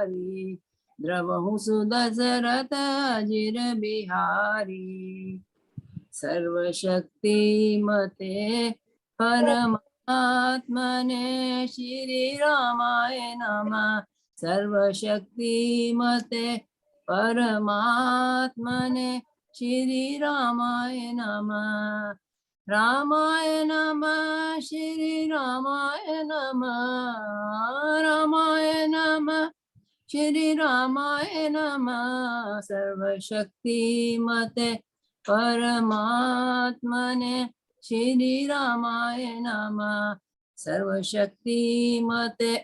बिहारी, द्रवहु सुदशरथ अजिर बिहारी। सर्वशक्तिमते परमात्मने श्री रामाय नमः। सर्वशक्तिमते परमात्मने श्री रामाय नमः। रामाय नमः श्री रामाय नमः। रामाय नमः श्री रामाय नमः। सर्वशक्तिमते परमात्मने श्री रामाय नमः। सर्वशक्तिमते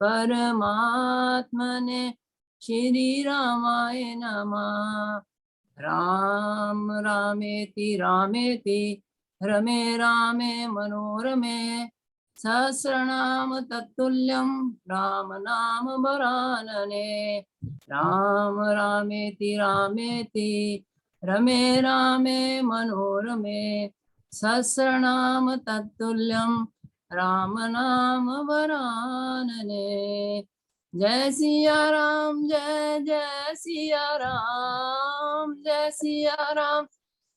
परमात्मने श्री रामाय नमः। राम रामेति रामेति रमे रामे मनोरमे, सहस्रनाम तत्तुल्यं राम नाम वरानने। राम रामेति रामेति रमे रामे मनोरमे, सहस्रनाम तत्तुल्यं राम नाम वरानने। जय सिया राम जय जय सिया राम, जय सिया राम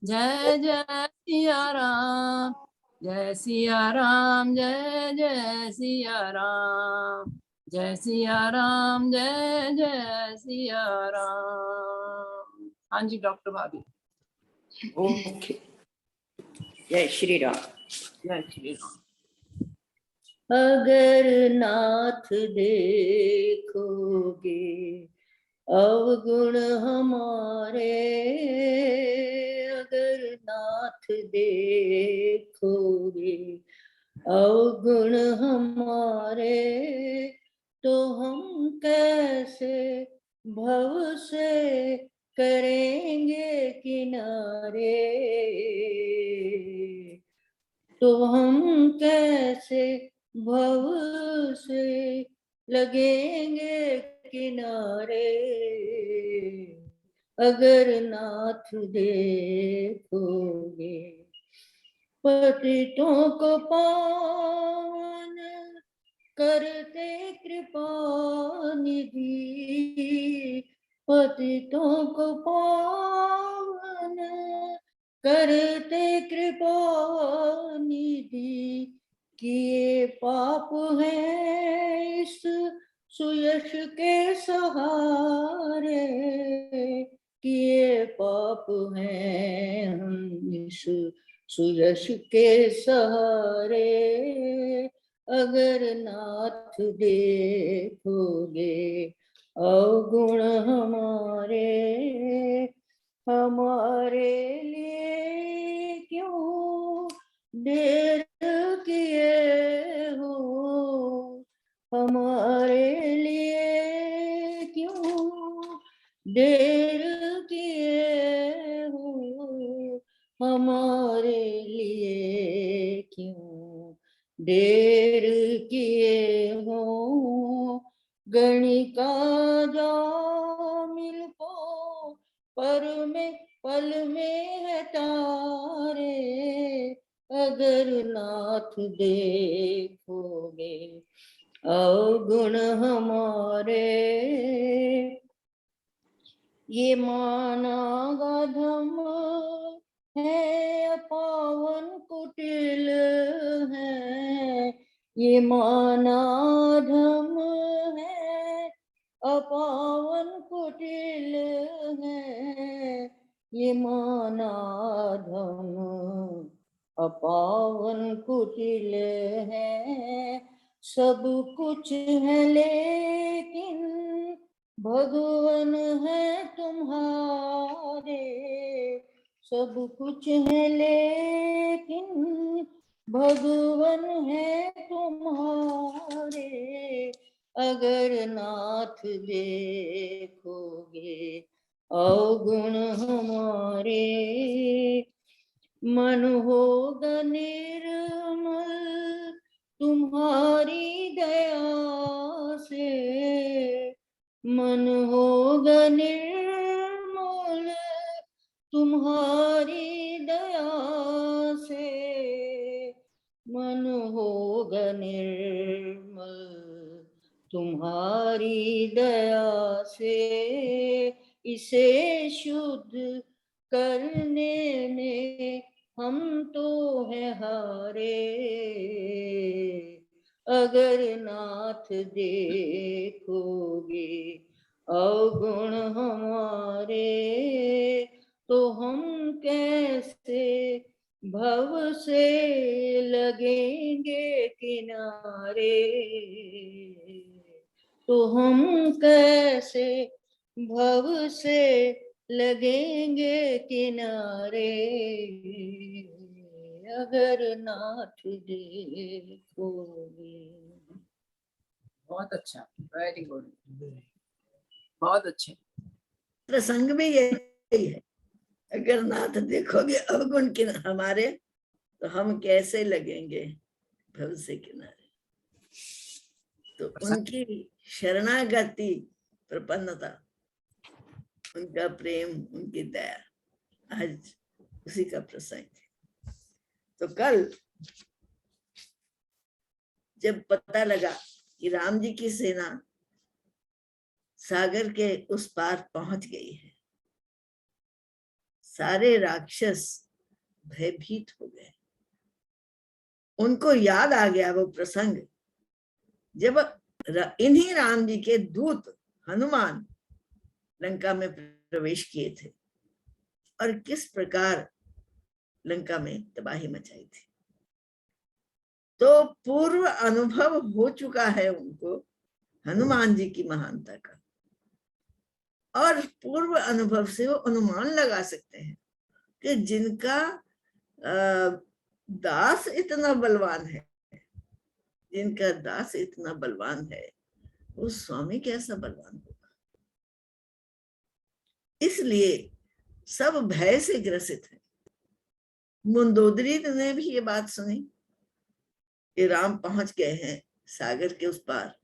जय जय सिया राम, जय सिया राम जय जय सिया राम, जय सिया राम जय जय सिया राम। हाँ जी डॉक्टर भाभी। ओके, जय श्री राम। जय श्री राम। अगर नाथ देखोगे अवगुण हमारे, अगर नाथ देखोगे अवगुण हमारे, तो हम कैसे भव से करेंगे किनारे, तो हम कैसे भव से लगेंगे किनारे। अगर नाथ देखोगे पतितों को पावन करते कृपा निधि, पतितों को पावन करते कृपा निधि, किए पाप हैं इस सुयश के सहारे, किए पाप हैं हम इस सुयश के सहारे। अगर नाथ देखोगे अवगुण हमारे, हमारे लिए क्यों देर किए हो, हमारे लिए क्यों देर किए हो, हमारे लिए क्यों देर किए हो। गणिका जामिल को पर में पल में है तारे, अगर नाथ देखोगे अवगुण हमारे। ये माना गाधम है पावन कुटिल है, ये माना धम है अपावन कुटिल है, ये माना धम अपावन कुटिल है। सब कुछ है लेकिन भगवान है तुम्हारे, सब कुछ है लेकिन भगवान है तुम्हारे। अगर नाथ देखोगे अवगुण हमारे, मन होगा निर्मल तुम्हारी दया से, मन होगा निर्मल तुम्हारी दया से, मन होगा निर्मल तुम्हारी दया से इसे शुद्ध करने में हम तो है हारे। अगर नाथ देखोगे अवगुण हमारे, तो हम कैसे भव से लगेंगे किनारे। तो हम कैसे भव से लगेंगे किनारे, अगर नाथ देखोगे। बहुत अच्छा, वेरी गुड, बहुत अच्छे। प्रसंग भी यही है, अगर नाथ देखोगे अवगुण के हमारे, तो हम कैसे लगेंगे भव से किनारे। तो उनकी शरणागति, प्रपन्नता, उनका प्रेम, उनकी दया, आज उसी का प्रसंग है। तो कल जब पता लगा कि राम जी की सेना सागर के उस पार पहुंच गई है, सारे राक्षस भयभीत हो गए। उनको याद आ गया वो प्रसंग जब इन्हीं राम जी के दूत हनुमान लंका में प्रवेश किए थे और किस प्रकार लंका में तबाही मचाई थी। तो पूर्व अनुभव हो चुका है उनको हनुमान जी की महानता का, और पूर्व अनुभव से वो अनुमान लगा सकते हैं कि जिनका दास इतना बलवान है, जिनका दास इतना बलवान है, वो स्वामी कैसा बलवान होगा। इसलिए सब भय से ग्रसित है। मंदोदरी ने भी ये बात सुनी कि राम पहुंच गए हैं सागर के उस पार,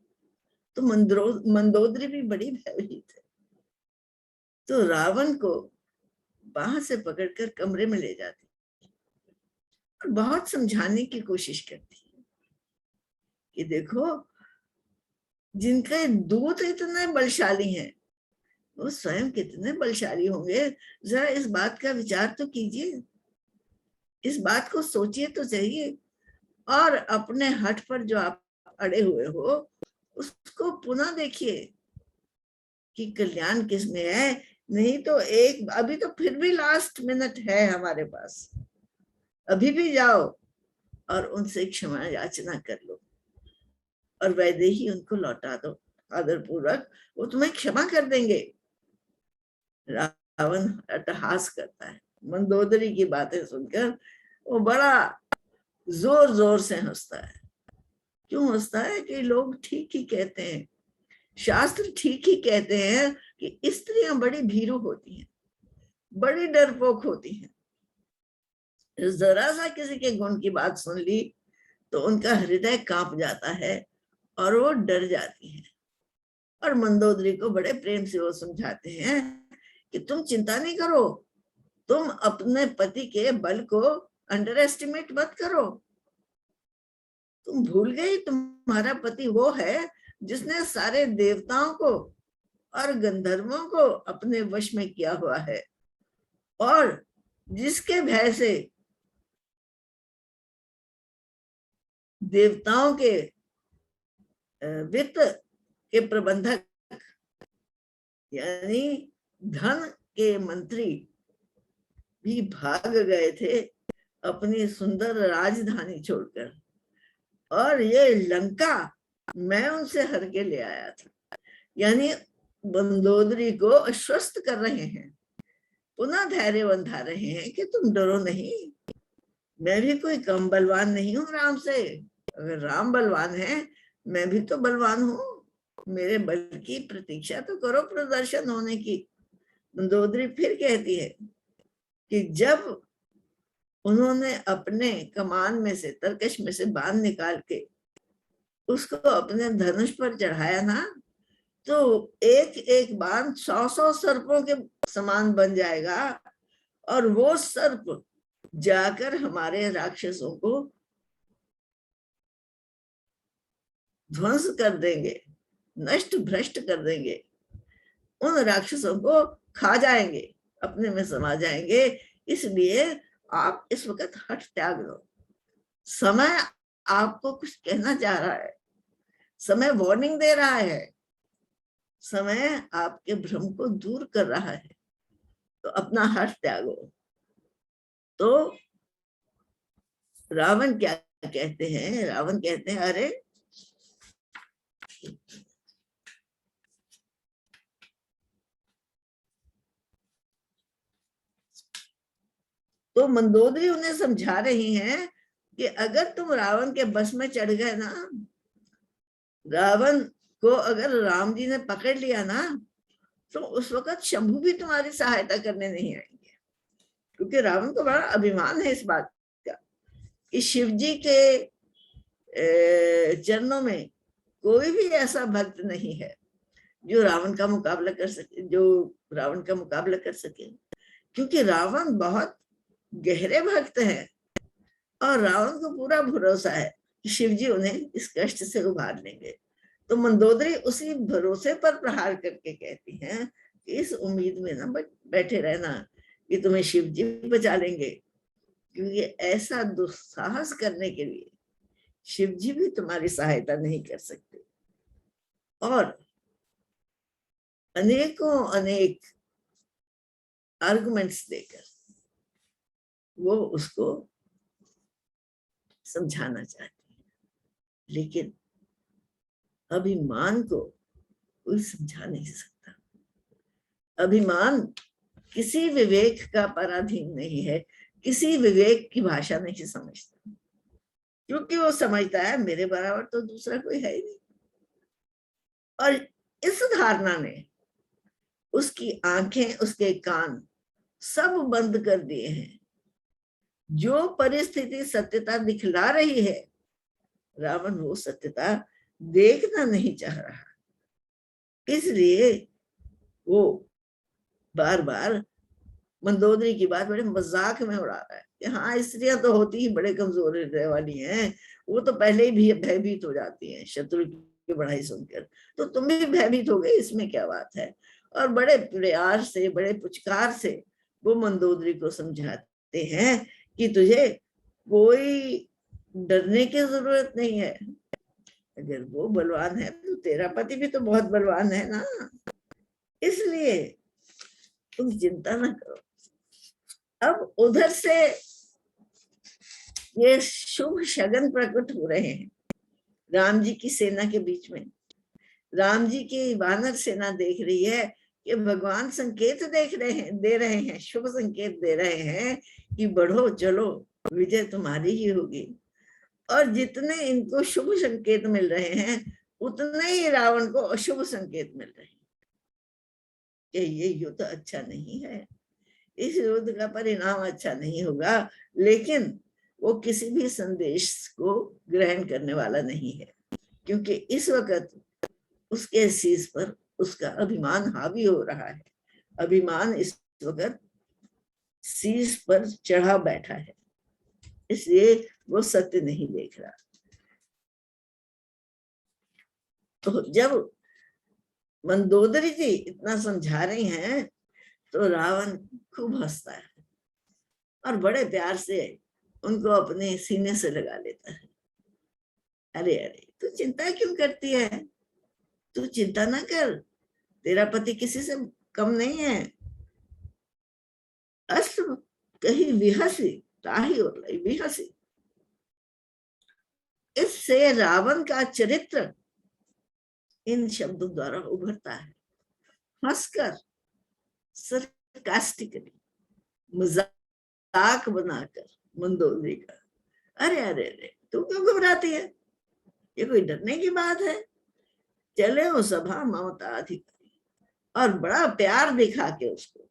तो मंदोदरी भी बड़ी भयभीत है। तो रावण को बाह से पकड़कर कमरे में ले जाती और बहुत समझाने की कोशिश करती है कि देखो, जिनके दूत इतने बलशाली हैं, वो स्वयं कितने बलशाली होंगे। जरा इस बात का विचार तो कीजिए, इस बात को सोचिए तो चाहिए। और अपने हठ पर जो आप अड़े हुए हो, उसको पुनः देखिए कि कल्याण किसमें है। नहीं तो एक, अभी तो फिर भी लास्ट मिनट है हमारे पास, अभी भी जाओ और उनसे क्षमा याचना कर लो और वैदेही उनको लौटा दो आदर पूर्वक, वो तुम्हें क्षमा कर देंगे। रावण अट्टहास करता है, मंदोदरी की बातें सुनकर वो बड़ा जोर जोर से हंसता है। क्यों हंसता है? कि लोग ठीक ही कहते हैं, शास्त्र ठीक ही कहते हैं कि स्त्रियां बड़ी भीरू होती हैं, बड़ी डरपोक होती हैं। जरा सा किसी के गुण की बात सुन ली तो उनका हृदय कांप जाता है और वो डर जाती हैं। और मंदोदरी को बड़े प्रेम से वो समझाते हैं कि तुम चिंता नहीं करो, तुम अपने पति के बल को अंडर एस्टिमेट मत करो। तुम भूल गई, तुम्हारा पति वो है जिसने सारे देवताओं को और गंधर्वों को अपने वश में किया हुआ है, और जिसके भय से देवताओं के वित्त के प्रबंधक यानी धन के मंत्री भी भाग गए थे अपनी सुंदर राजधानी छोड़कर, और ये लंका मैं उनसे हर के ले आया था। यानी मंदोदरी को आश्वस्त कर रहे हैं, पुनः धैर्य बंधा रहे हैं कि तुम डरो नहीं, मैं भी कोई कम बलवान नहीं हूं राम से। अगर राम बलवान है, मैं भी तो बलवान हूं, मेरे बल की प्रतीक्षा तो करो प्रदर्शन होने की। मंदोदरी फिर कहती है कि जब उन्होंने अपने कमान में से, तरकश में से बाण निकाल के उसको अपने धनुष पर चढ़ाया ना, तो एक एक बाण 100-100 सर्पों के समान बन जाएगा, और वो सर्प जाकर हमारे राक्षसों को ध्वंस कर देंगे। नष्ट भ्रष्ट कर देंगे, उन राक्षसों को खा जाएंगे, अपने में समा जाएंगे। इसलिए आप इस वक्त हठ त्याग दो। समय आपको कुछ कहना चाह रहा है, समय वार्निंग दे रहा है, समय आपके भ्रम को दूर कर रहा है, तो अपना हठ त्यागो। तो रावण क्या कहते हैं? रावण कहते हैं अरे तो मंदोदरी उन्हें समझा रही हैं कि अगर तुम रावण के बस में चढ़ गए ना, रावण को अगर राम जी ने पकड़ लिया ना, तो उस वक्त शंभू भी तुम्हारी सहायता करने नहीं आएंगे। क्योंकि रावण को बड़ा अभिमान है इस बात का कि शिव जी के चरणों में कोई भी ऐसा भक्त नहीं है जो रावण का मुकाबला कर सके, जो रावण का मुकाबला कर सके। क्योंकि रावण बहुत गहरे भक्त है और रावण को पूरा भरोसा है कि शिव जी उन्हें इस कष्ट से उबार लेंगे। तो मंदोदरी उसी भरोसे पर प्रहार करके कहती हैं कि इस उम्मीद में ना बैठे रहना कि तुम्हें शिव जी बचा लेंगे, क्योंकि ऐसा दुस्साहस करने के लिए शिव जी भी तुम्हारी सहायता नहीं कर सकते। और अनेकों अनेक आर्गुमेंट्स देकर वो उसको समझाना चाहती है, लेकिन अभिमान को कोई समझा नहीं सकता। अभिमान किसी विवेक का पराधीन नहीं है, किसी विवेक की भाषा नहीं समझता, क्योंकि वो समझता है मेरे बराबर तो दूसरा कोई है ही नहीं। और इस धारणा ने उसकी आंखें, उसके कान सब बंद कर दिए हैं। जो परिस्थिति सत्यता दिखला रही है, रावण वो सत्यता देखना नहीं चाह रहा। इसलिए वो बार बार मंदोदरी की बात बड़े मजाक में उड़ा रहा है कि हाँ, स्त्रियां तो होती ही बड़े कमजोर हृदय वाली हैं, वो तो पहले ही भी भयभीत हो जाती हैं शत्रु की बढ़ाई सुनकर, तो तुम भी भयभीत हो गई, इसमें क्या बात है। और बड़े प्रयास से, बड़े पुचकार से वो मंदोदरी को समझाते हैं कि तुझे कोई डरने की जरूरत नहीं है। अगर वो बलवान है तो तेरा पति भी तो बहुत बलवान है ना, इसलिए तुम चिंता ना करो। अब उधर से ये शुभ शगन प्रकट हो रहे हैं राम जी की सेना के बीच में। राम जी की वानर सेना देख रही है कि भगवान संकेत दे रहे हैं, शुभ संकेत दे रहे हैं कि बढ़ो चलो, विजय तुम्हारी ही होगी। और जितने इनको शुभ संकेत मिल रहे हैं, उतने ही रावण को अशुभ संकेत मिल रहे हैं कि ये युद्ध अच्छा नहीं है, इस युद्ध का परिणाम अच्छा नहीं होगा। लेकिन वो किसी भी संदेश को ग्रहण करने वाला नहीं है, क्योंकि इस वक्त उसके शीश पर उसका अभिमान हावी हो रहा है। अभिमान इस वक्त शीश पर चढ़ा बैठा है, इसलिए वो सत्य नहीं देख रहा। तो जब मंदोदरी जी इतना समझा रही हैं तो रावण खूब हंसता है और बड़े प्यार से उनको अपने सीने से लगा लेता है। अरे अरे, तू चिंता क्यों करती है? तू चिंता ना कर, तेरा पति किसी से कम नहीं है। अश्व कहीं विहसी ताही और विहसी। इससे रावण का चरित्र इन शब्दों द्वारा उभरता है। हंसकर, सरकास्टिकली, मजाक बनाकर मंदोदरी का, अरे अरे अरे, तू क्यों घबराती है? ये कोई डरने की बात है? चले वो सभा ममता अधिकारी, और बड़ा प्यार दिखा के उसको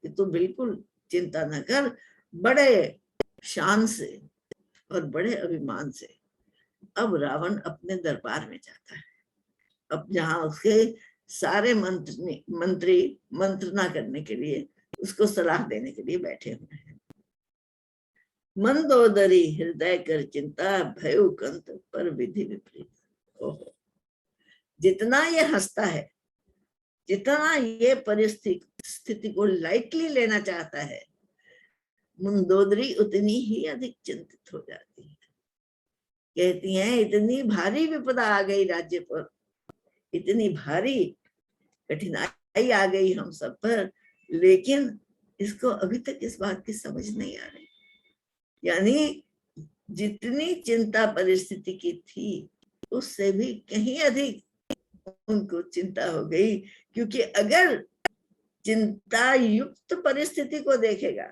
कि तू बिल्कुल चिंता न कर। बड़े शान से और बड़े अभिमान से अब रावण अपने दरबार में जाता है, अब जहां उसके सारे मंत्री मंत्रणा करने के लिए, उसको सलाह देने के लिए बैठे हुए हैं। मंदोदरी हृदय कर चिंता, भयउ कंत पर विधि विपरीत। ओहो, जितना ये हंसता है, जितना ये परिस्थिति को लाइटली लेना चाहता है, मंदोदरी उतनी ही अधिक चिंतित हो जाती है। कहती हैं इतनी भारी विपदा आ गई राज्य पर, इतनी भारी कठिनाई आ गई हम सब पर, लेकिन इसको अभी तक इस बात की समझ नहीं आ रही। यानी जितनी चिंता परिस्थिति की थी उससे भी कहीं अधिक उनको चिंता हो गई, क्योंकि अगर चिंता युक्त परिस्थिति को देखेगा,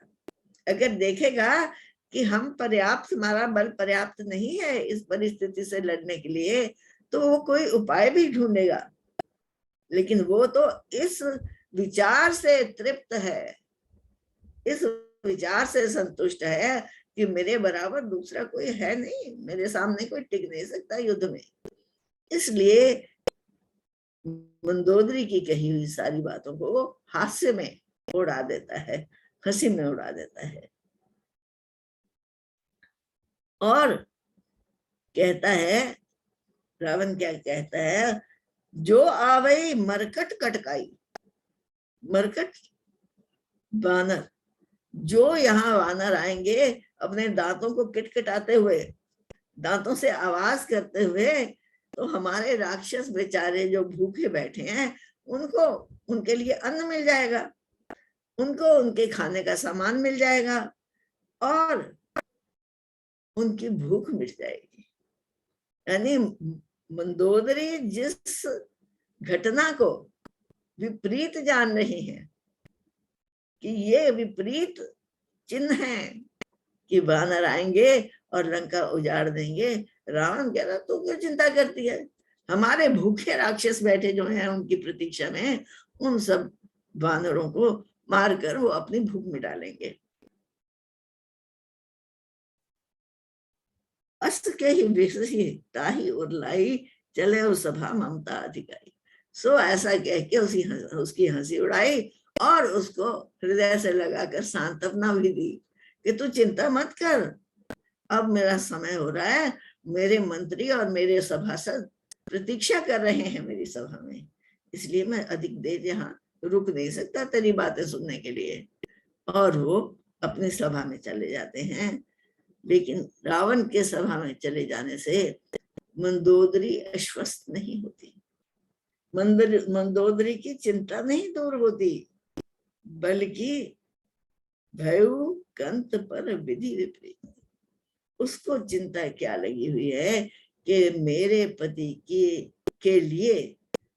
अगर देखेगा कि हम पर्याप्त, हमारा बल पर्याप्त नहीं है इस परिस्थिति से लड़ने के लिए, तो वो कोई उपाय भी ढूंढेगा। लेकिन वो तो इस विचार से तृप्त है, इस विचार से संतुष्ट है कि मेरे बराबर दूसरा कोई है नहीं, मेरे सामने कोई टिक नहीं सकता युद्ध में। इसलिए मंदोदरी की कही हुई सारी बातों को हास्य में उड़ा देता है, हंसी में उड़ा देता है, और कहता है, रावण क्या कहता है, जो आवई मरकट कटकाई, मरकट वानर, जो यहाँ वानर आएंगे अपने दांतों को किटकिटाते हुए, दांतों से आवाज करते हुए, तो हमारे राक्षस बेचारे जो भूखे बैठे हैं उनको, उनके लिए अन्न मिल जाएगा, उनको उनके खाने का सामान मिल जाएगा और उनकी भूख मिट जाएगी। यानी मंदोदरी जिस घटना को विपरीत जान रही है कि ये विपरीत चिन्ह है कि वानर आएंगे और लंका उजाड़ देंगे, रावण कह रहा तू क्यों चिंता करती है, हमारे भूखे राक्षस बैठे जो हैं उनकी प्रतीक्षा में, उन सब वानरों को मारकर वो अपनी भूख मिटा लेंगे। अस्त के ही विषही ताही उरलाई, चले उस सभा ममता अधिकारी। सो ऐसा कह के उसकी हंसी उड़ाई और उसको हृदय से लगाकर सांत्वना भी दी कि तू चिंता मत कर, अब मेरा समय हो रहा है, मेरे मंत्री और मेरे सभासद प्रतीक्षा कर रहे हैं मेरी सभा में, इसलिए मैं अधिक देर यहाँ रुक नहीं सकता तेरी बातें सुनने के लिए। और वो अपनी सभा में चले जाते हैं। लेकिन रावण के सभा में चले जाने से मंदोदरी आश्वस्त नहीं होती, मंदोदरी की चिंता नहीं दूर होती, बल्कि भयु कंत पर विधि विपरीत। उसको चिंता क्या लगी हुई है कि मेरे पति के लिए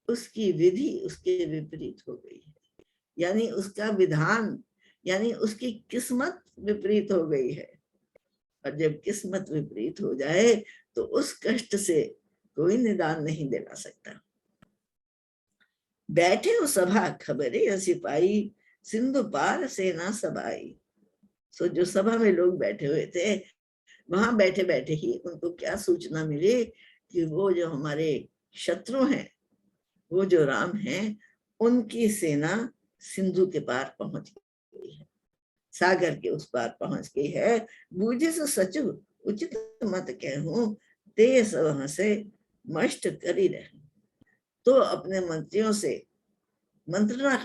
उसकी विधि उसके विपरीत हो गई है, यानी उसका विधान, यानी उसकी किस्मत विपरीत हो गई है। और जब किस्मत विपरीत हो जाए तो उस कष्ट से कोई निदान नहीं दिला सकता। बैठे हो सभा खबरें सिपाही, सिंधु पार सेना सबाई। सो जो सभा में लोग बैठे हुए थे, वहां बैठे बैठे ही उनको क्या सूचना मिली कि वो जो हमारे शत्रु हैं, वो जो राम हैं, उनकी सेना सिंधु के पार पहुंच गई है, सागर के उस पार पहुंच गई है। बूझे सो सचु उचित मत कहूं, ते सब हंसे मष्ट करी रहे। तो अपने मंत्रियों से मंत्रणा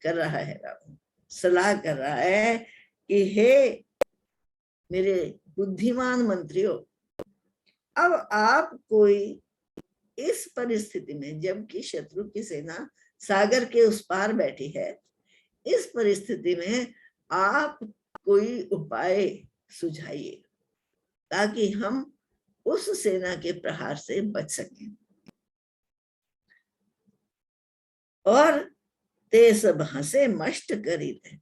कर रहा है रावण, सलाह कर रहा है कि हे मेरे बुद्धिमान मंत्रियों, अब आप कोई इस परिस्थिति में, जबकि शत्रु की सेना सागर के उस पार बैठी है, इस परिस्थिति में आप कोई उपाय सुझाइए ताकि हम उस सेना के प्रहार से बच सकें। और ते सब हंसे मष्ट करी थे।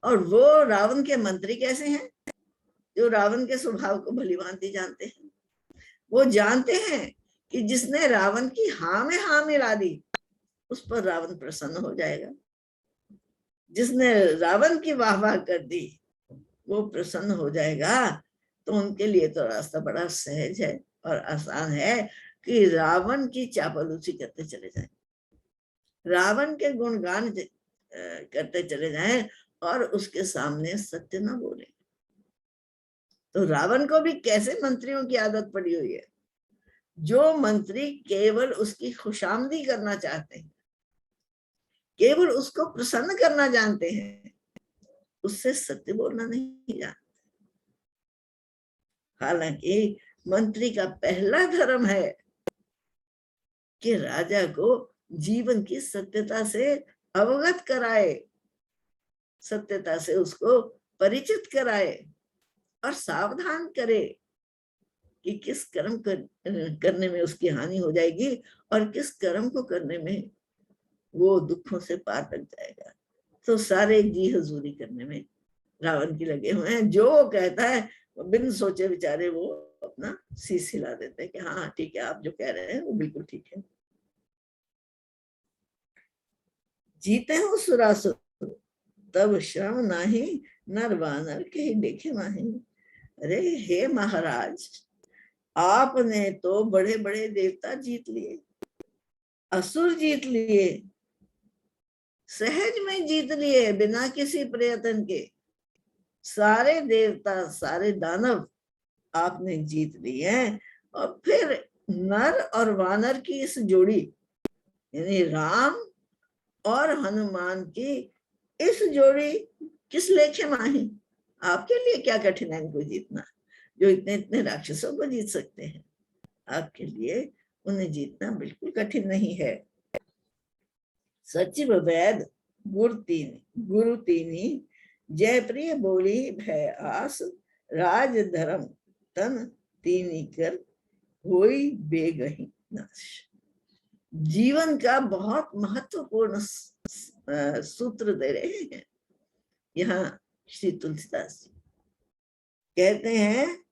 और वो रावण के मंत्री कैसे हैं, जो रावण के स्वभाव को भलीभांति जानते हैं। वो जानते हैं कि जिसने रावण की हाँ में हाँ मिला दी, उस पर रावण प्रसन्न हो जाएगा। जिसने रावण की वाहवाह कर दी, वो प्रसन्न हो जाएगा। तो उनके लिए तो रास्ता बड़ा सहज है और आसान है कि रावण की चापलूसी करते चले जाएं, रावण के गुणगान करते चले जाएं और उसके सामने सत्य न बोले। तो रावण को भी कैसे मंत्रियों की आदत पड़ी हुई है, जो मंत्री केवल उसकी खुशामदी करना चाहते हैं, केवल उसको प्रसन्न करना जानते हैं, उससे सत्य बोलना नहीं जानते। हालांकि मंत्री का पहला धर्म है कि राजा को जीवन की सत्यता से अवगत कराए, सत्यता से उसको परिचित कराए और सावधान करे कि किस कर्म करने में उसकी हानि हो जाएगी और किस कर्म को करने में वो दुखों से पार लग जाएगा। तो सारे जी हजूरी करने में रावण की लगे हुए हैं। जो कहता है बिन सोचे विचारे वो अपना शीश हिला देते हैं कि हाँ ठीक है, आप जो कह रहे हैं वो बिल्कुल ठीक है। जीते हो सुरासुर तब श्रम नाही, नर वानर के देखे माही। अरे हे महाराज, आपने तो बड़े बड़े देवता जीत लिए, असुर जीत लिए, सहज में जीत लिए, बिना किसी प्रयत्न के। सारे देवता, सारे दानव आपने जीत लिए हैं। और फिर नर और वानर की इस जोड़ी, यानी राम और हनुमान की इस जोड़ी किस लेखे माही। आपके लिए क्या कठिन है इनको जीतना, जो इतने इतने राक्षसों को जीत सकते हैं। आपके लिए उन्हें जीतना बिल्कुल कठिन नहीं है। सचिव वैद गुरु तीनी, जय प्रिय बोली भय आस, राज धर्म तन तीनी कर, होई बेगही नाश। जीवन का बहुत महत्वपूर्ण सूत्र दे रहे हैं यहाँ श्री तुलसीदास जी। कहते हैं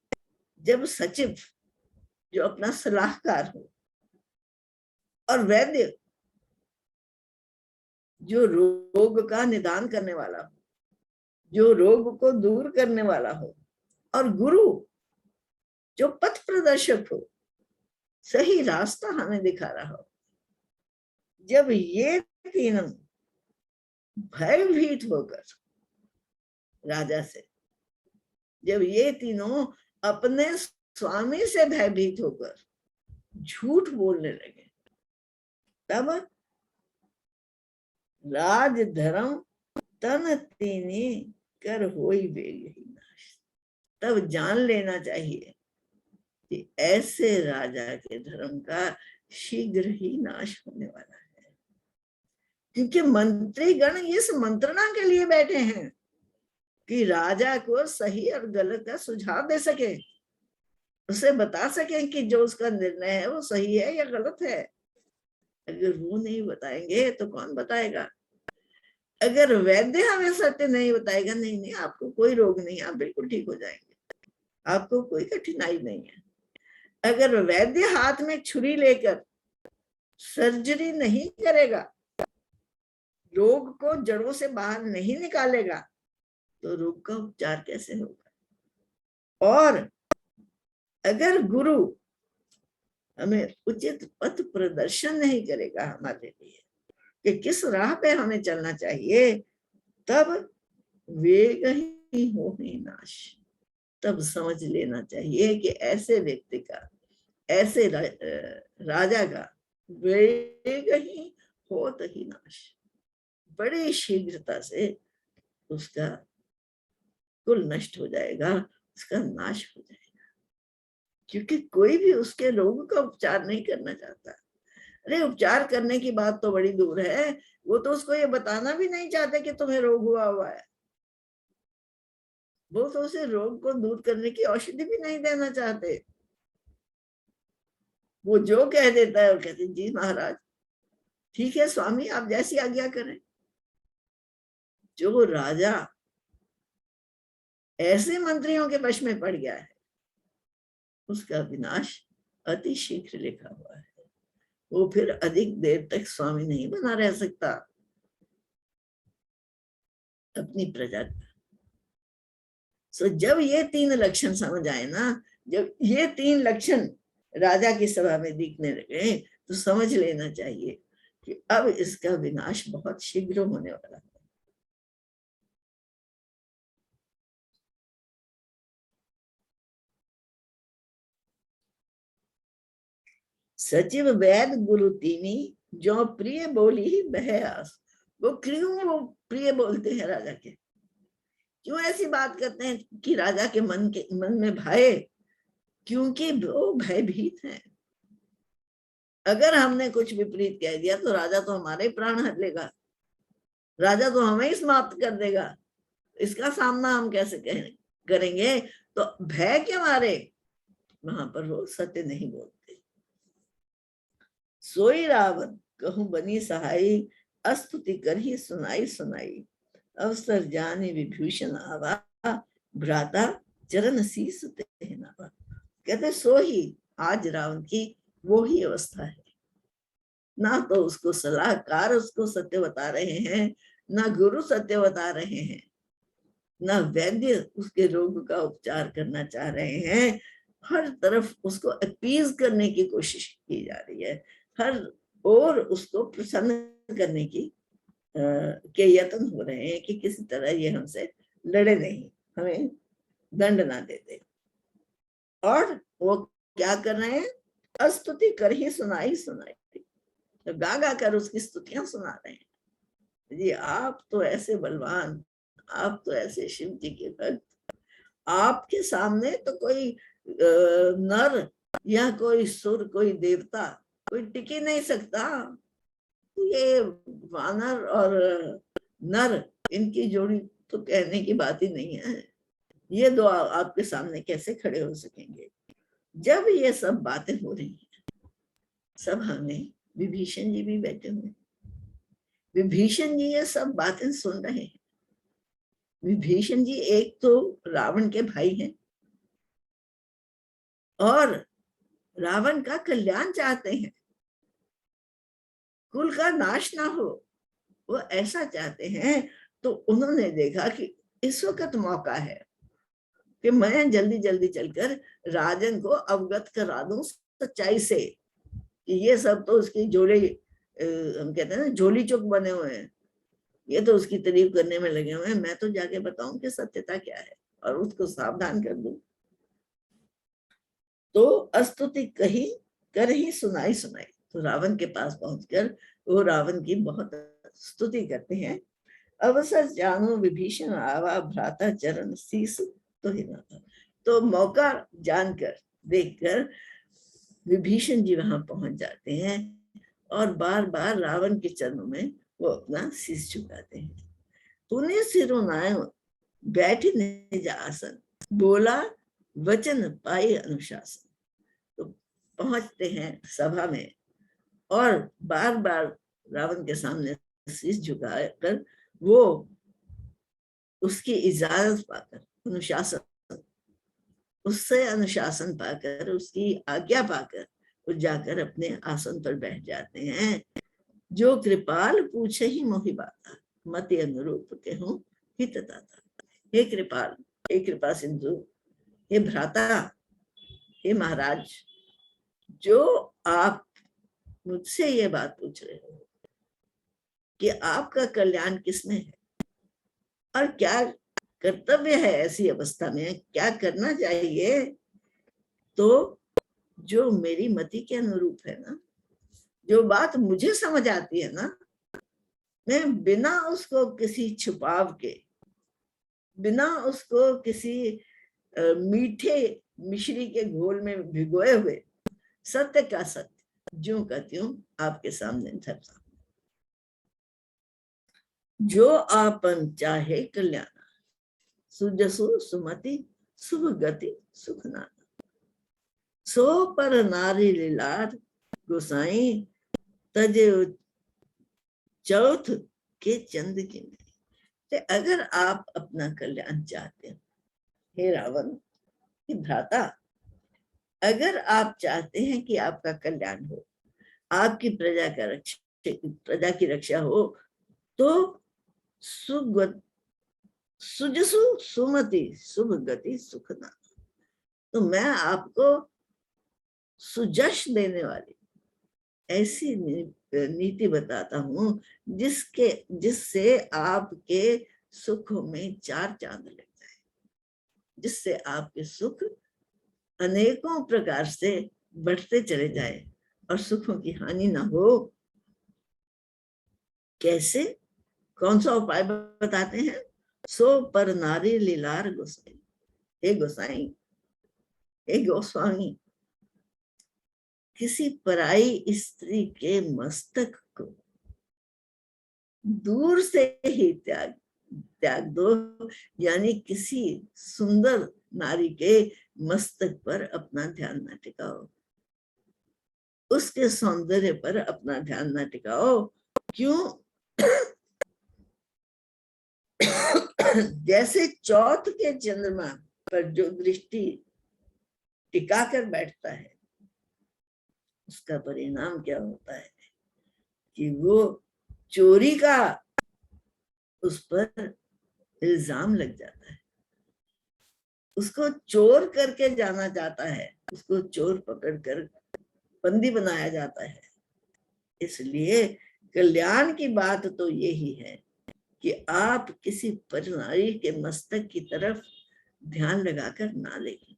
जब सचिव, जो अपना सलाहकार हो, और वैद्य, जो रोग का निदान करने वाला हो, जो रोग को दूर करने वाला हो, और गुरु, जो पथ प्रदर्शक हो, सही रास्ता हमें दिखा रहा हो, जब ये तीनों भयभीत होकर राजा से, जब ये तीनों अपने स्वामी से भयभीत होकर झूठ बोलने लगे, तब राज धर्म तन तीनी कर होई बेगही नाश। तब जान लेना चाहिए कि ऐसे राजा के धर्म का शीघ्र ही नाश होने वाला है। क्योंकि मंत्रीगण इस मंत्रणा के लिए बैठे हैं कि राजा को सही और गलत का सुझाव दे सके, उसे बता सके कि जो उसका निर्णय है वो सही है या गलत है। अगर वो नहीं बताएंगे तो कौन बताएगा। अगर वैद्य हमें सत्य नहीं बताएगा, नहीं नहीं आपको कोई रोग नहीं, आप बिल्कुल ठीक हो जाएंगे, आपको कोई कठिनाई नहीं है, अगर वैद्य हाथ में छुरी लेकर सर्जरी नहीं करेगा, रोग को जड़ों से बाहर नहीं निकालेगा, तो रोग का उपचार कैसे होगा। और अगर गुरु हमें उचित पथ प्रदर्शन नहीं करेगा हमारे लिए कि किस राह पे हमें चलना चाहिए, तब वेग ही हो ही नाश। तब समझ लेना चाहिए कि ऐसे व्यक्ति का, ऐसे राजा का वेग ही होत ही नाश, बड़ी शीघ्रता से उसका कुल नष्ट हो जाएगा, उसका नाश हो जाएगा। क्योंकि कोई भी उसके रोग का उपचार नहीं करना चाहता। अरे उपचार करने की बात तो बड़ी दूर है, वो तो उसको ये बताना भी नहीं चाहते कि तुम्हें रोग हुआ है। वो तो उसे रोग को दूर करने की औषधि भी नहीं देना चाहते। वो जो कह देता है वो कहते जी महाराज ठीक है स्वामी, आप जैसी आज्ञा करें। जो राजा ऐसे मंत्रियों के वश में पड़ गया है, उसका विनाश अति शीघ्र लिखा हुआ है। वो फिर अधिक देर तक स्वामी नहीं बना रह सकता अपनी प्रजा का। सो जब ये तीन लक्षण समझ आए ना, जब ये तीन लक्षण राजा की सभा में दिखने लगे, तो समझ लेना चाहिए कि अब इसका विनाश बहुत शीघ्र होने वाला है। सचिव वैद गुरु तीनी जो प्रिय बोली बह आस। वो क्यों वो प्रिय बोलते हैं राजा के, क्यों ऐसी बात करते हैं कि राजा के मन में भय, क्योंकि वो भयभीत है। अगर हमने कुछ विपरीत कह दिया तो राजा तो हमारे प्राण हर लेगा, राजा तो हमें ही समाप्त कर देगा। इसका सामना हम कैसे करेंगे? तो भय के मारे वहां पर वो सत्य नहीं बोलते। सोई रावण कहूं बनी सहाई, अस्तुति कर ही सुनाई सुनाई। अवसर जाने विभूषण आवा, भ्राता चरण शीस ते नावा। कहते सो ही आज रावण की वो ही अवस्था है। ना तो उसको सलाहकार उसको सत्य बता रहे हैं, ना गुरु सत्य बता रहे हैं, ना वैद्य उसके रोग का उपचार करना चाह रहे हैं। हर तरफ उसको अपीज करने की कोशिश की जा रही है, हर ओर उसको प्रसन्न करने की के यत्न हो रहे हैं कि किसी तरह ये हमसे लड़े नहीं, हमें दंड ना दे दे। और वो क्या कर रहे हैं? अस्तुति कर ही सुनाई सुनाई, तो गा गा कर उसकी स्तुतियां सुना रहे हैं। जी आप तो ऐसे बलवान, आप तो ऐसे शिव जी के भक्त, आपके सामने तो कोई नर या कोई सुर, कोई देवता, कोई टिक ही नहीं सकता। ये वानर और नर, इनकी जोड़ी तो कहने की बात ही नहीं है। ये दो आपके सामने कैसे खड़े हो सकेंगे? जब ये सब बातें हो रही हैं, सब हमें विभीषण जी भी बैठे हुए, विभीषण जी ये सब बातें सुन रहे हैं। विभीषण जी एक तो रावण के भाई हैं और रावण का कल्याण चाहते हैं, कुल का नाश ना हो, वो ऐसा चाहते हैं। तो उन्होंने देखा कि इस वक्त मौका है कि मैं जल्दी जल्दी चलकर राजन को अवगत करा दूं सच्चाई से कि ये सब तो उसकी जोड़े, हम कहते हैं ना झोली चुक बने हुए हैं, ये तो उसकी तारीफ करने में लगे हुए हैं। मैं तो जाके बताऊं कि सत्यता क्या है और उसको सावधान कर दूं। तो अस्तुति कही कर ही सुनाई सुनाई, तो रावण के पास पहुंचकर वो रावण की बहुत स्तुति करते हैं। अवसर जानो विभीषण आवा, भ्राता चरण शीस तो ही नावा। तो मौका जानकर देखकर विभीषण जी वहां पहुंच जाते हैं और बार बार रावण के चरणों में वो अपना शीश झुकाते हैं। तूने सिरोनाय बैठे निज आसन, बोला वचन पाई अनुशासन। तो पहुंचते हैं सभा में और बार बार रावण के सामने शीश झुकाकर वो उसकी इजाजत पाकर, अनुशासन, उससे अनुशासन पाकर, उसकी आज्ञा पाकर वो जाकर अपने आसन पर बैठ जाते हैं। जो कृपाल पूछे ही मोहि बाता, मति अनुरूप कहूं हित दाता। हे कृपाल, हे कृपा सिंधु, हे भ्राता, हे महाराज, जो आप मुझसे ये बात पूछ रहे हो कि आपका कल्याण किसमें है और क्या कर्तव्य है, ऐसी अवस्था में क्या करना चाहिए, तो जो मेरी मति के अनुरूप है ना, जो बात मुझे समझ आती है ना, मैं बिना उसको किसी छुपाव के, बिना उसको किसी मीठे मिश्री के घोल में भिगोए हुए, सत्य का सत्य ज्यों का त्यों आपके सामने धरता। जो आपन चाहे कल्याण, सुजसु सुमति शुभ गति सुख नाना। सो पर नारी लीलार गोसाई, तजे चौथ के चंद की। तो अगर आप अपना कल्याण चाहते हैं, हे रावण, हे भ्राता, अगर आप चाहते हैं कि आपका कल्याण हो, आपकी प्रजा की रक्षा हो, तो सुजसु सुमति शुभ गति सुख नाना। तो मैं आपको सुजश देने वाली ऐसी नीति बताता हूं जिससे आपके सुख में 4 चांद लग जाए, जिससे आपके सुख अनेकों प्रकार से बढ़ते चले जाए और सुखों की हानि ना हो। कैसे? कौन सा उपाय बताते हैं? सो पर नारी लीलार गोसाई। हे गोसाई, हे गोस्वामी, किसी पराई स्त्री के मस्तक को दूर से ही त्याग त्याग दो, यानी किसी सुंदर नारी के मस्तक पर अपना ध्यान न टिकाओ, उसके सौंदर्य पर अपना ध्यान न टिकाओ। क्यों? जैसे चौथ के चंद्रमा पर जो दृष्टि टिका कर बैठता है, उसका परिणाम क्या होता है कि वो चोरी का उस पर इल्जाम लग जाता है, उसको चोर करके जाना जाता है, उसको चोर पकड़कर बंदी बनाया जाता है। इसलिए कल्याण की बात तो यही है कि आप किसी परनारी के मस्तक की तरफ ध्यान लगाकर ना लें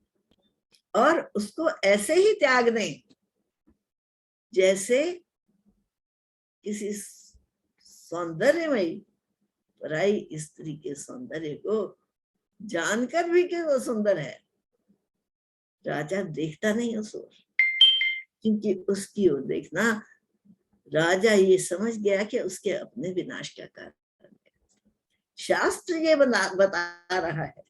और उसको ऐसे ही त्याग दें जैसे किसी सौंदर्यमयी पराई स्त्री के सौंदर्य को जानकर भी कि वो सुंदर है, राजा देखता नहीं उस ओर, क्योंकि उसकी ओर देखना राजा ये समझ गया कि उसके अपने विनाश का कारण है। शास्त्र ये बता रहा है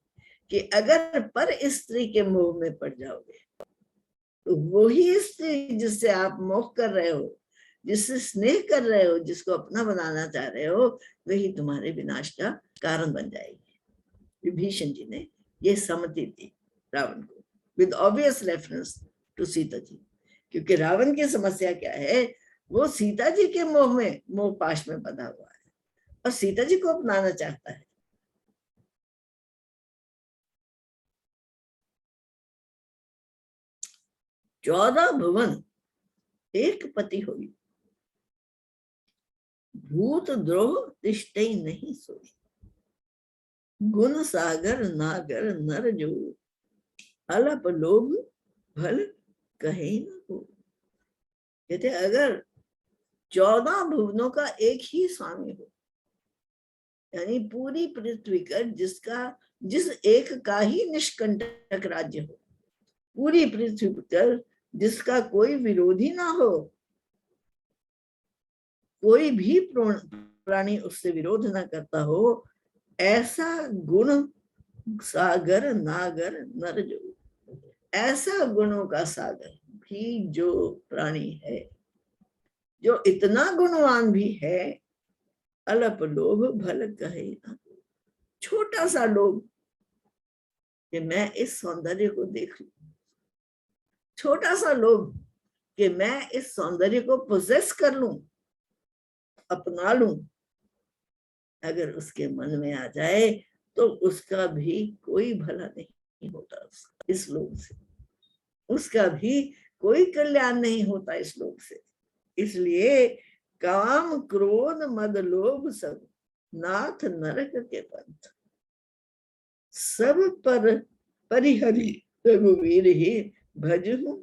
कि अगर पर स्त्री के मोह में पड़ जाओगे तो वही स्त्री जिससे आप मोह कर रहे हो, जिससे स्नेह कर रहे हो, जिसको अपना बनाना चाह रहे हो, वही तुम्हारे विनाश का कारण बन जाएगी। विभीषण जी ने ये सम्मति दी रावण को, with obvious reference to Sita ji, क्योंकि रावण की समस्या क्या है, वो सीता जी के मोह में, मोह पाश में बंधा हुआ है और सीता जी को अपनाना चाहता है। चौदह भुवन एक पति होई, भूत द्रोह तिष्ठई नहीं सोई, गुण सागर नागर नर जो, अलप लोभ भल कहे न हो। कहते अगर 14 भुवनों का एक ही स्वामी हो, यानी पूरी पृथ्वी का जिस एक का ही निष्कंटक राज्य हो, पूरी पृथ्वी पर जिसका कोई विरोधी ना हो, कोई भी प्राणी उससे विरोध ना करता हो, ऐसा गुण सागर नागर नर जो, ऐसा गुणों का सागर भी जो प्राणी है, जो इतना गुणवान भी है, अल्प लोभ भल कहे ना, छोटा सा लोभ कि मैं इस सौंदर्य को देख लूं, छोटा सा लोभ कि मैं इस सौंदर्य को पोजेस कर लूं, अपना लूं, अगर उसके मन में आ जाए तो उसका भी कोई भला नहीं होता इस लोक से, उसका भी कोई कल्याण नहीं होता इस लोक से। इसलिए काम क्रोध मद लोभ सब नाथ नरक के पंथ, सब पर परिहरि रघुवीर ही भजहु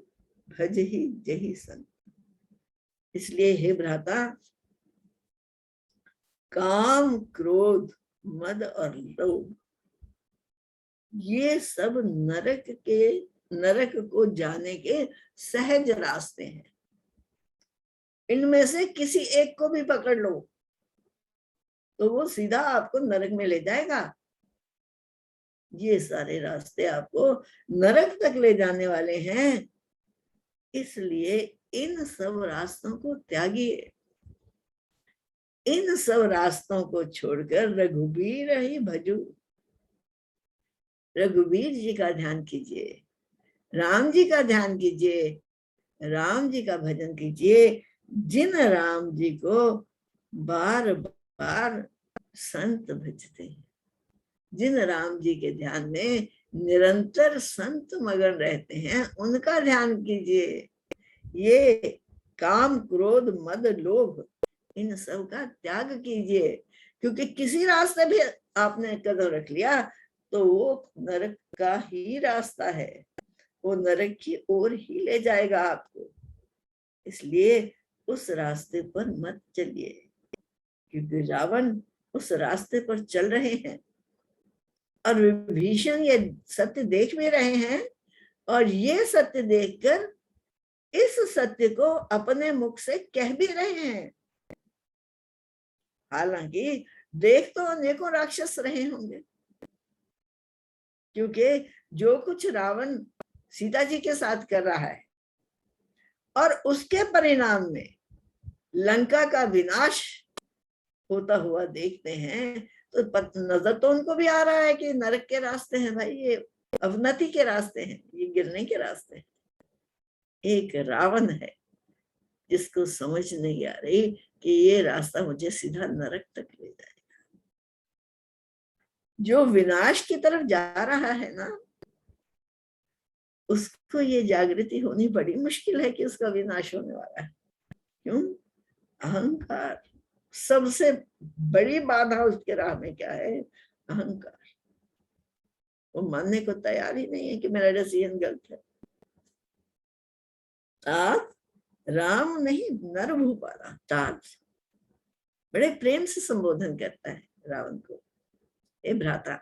भज ही जही संत। इसलिए हे भ्राता, काम क्रोध मद और लोभ ये सब नरक को जाने के सहज रास्ते हैं। इनमें से किसी एक को भी पकड़ लो तो वो सीधा आपको नरक में ले जाएगा। ये सारे रास्ते आपको नरक तक ले जाने वाले हैं, इसलिए इन सब रास्तों को त्यागिए, इन सब रास्तों को छोड़कर रघुबीर ही भजू, रघुबीर जी का ध्यान कीजिए, राम जी का ध्यान कीजिए, राम जी का भजन कीजिए, जिन राम जी को बार बार संत भजते हैं, जिन राम जी के ध्यान में निरंतर संत मगन रहते हैं, उनका ध्यान कीजिए। ये काम क्रोध मद लोभ इन सब का त्याग कीजिए, क्योंकि किसी रास्ते भी आपने कदम रख लिया तो वो नरक का ही रास्ता है, वो नरक की ओर ही ले जाएगा आपको। इसलिए उस रास्ते पर मत चलिए, क्योंकि रावण उस रास्ते पर चल रहे हैं और विभीषण ये सत्य देख भी रहे हैं, और ये सत्य देखकर इस सत्य को अपने मुख से कह भी रहे हैं। हालांकि देख तो अनेकों राक्षस रहे होंगे, क्योंकि जो कुछ रावण सीता जी के साथ कर रहा है और उसके परिणाम में लंका का विनाश होता हुआ देखते हैं, तो नजर तो उनको भी आ रहा है कि नरक के रास्ते हैं भाई, ये अवनति के रास्ते हैं, ये गिरने के रास्ते हैं। एक रावण है जिसको समझ नहीं आ रही कि ये रास्ता मुझे सीधा नरक तक ले जाएगा। जो विनाश की तरफ जा रहा है ना, उसको ये जागृति होनी बड़ी मुश्किल है कि उसका विनाश होने वाला है। क्यों? अहंकार। सबसे बड़ी बाधा उसके राह में क्या है? अहंकार। वो मानने को तैयार ही नहीं है कि मेरा डिसीजन गलत है। तात राम नहीं नर भूपाला। तात बड़े प्रेम से संबोधन करता है रावण को, ए भ्राता,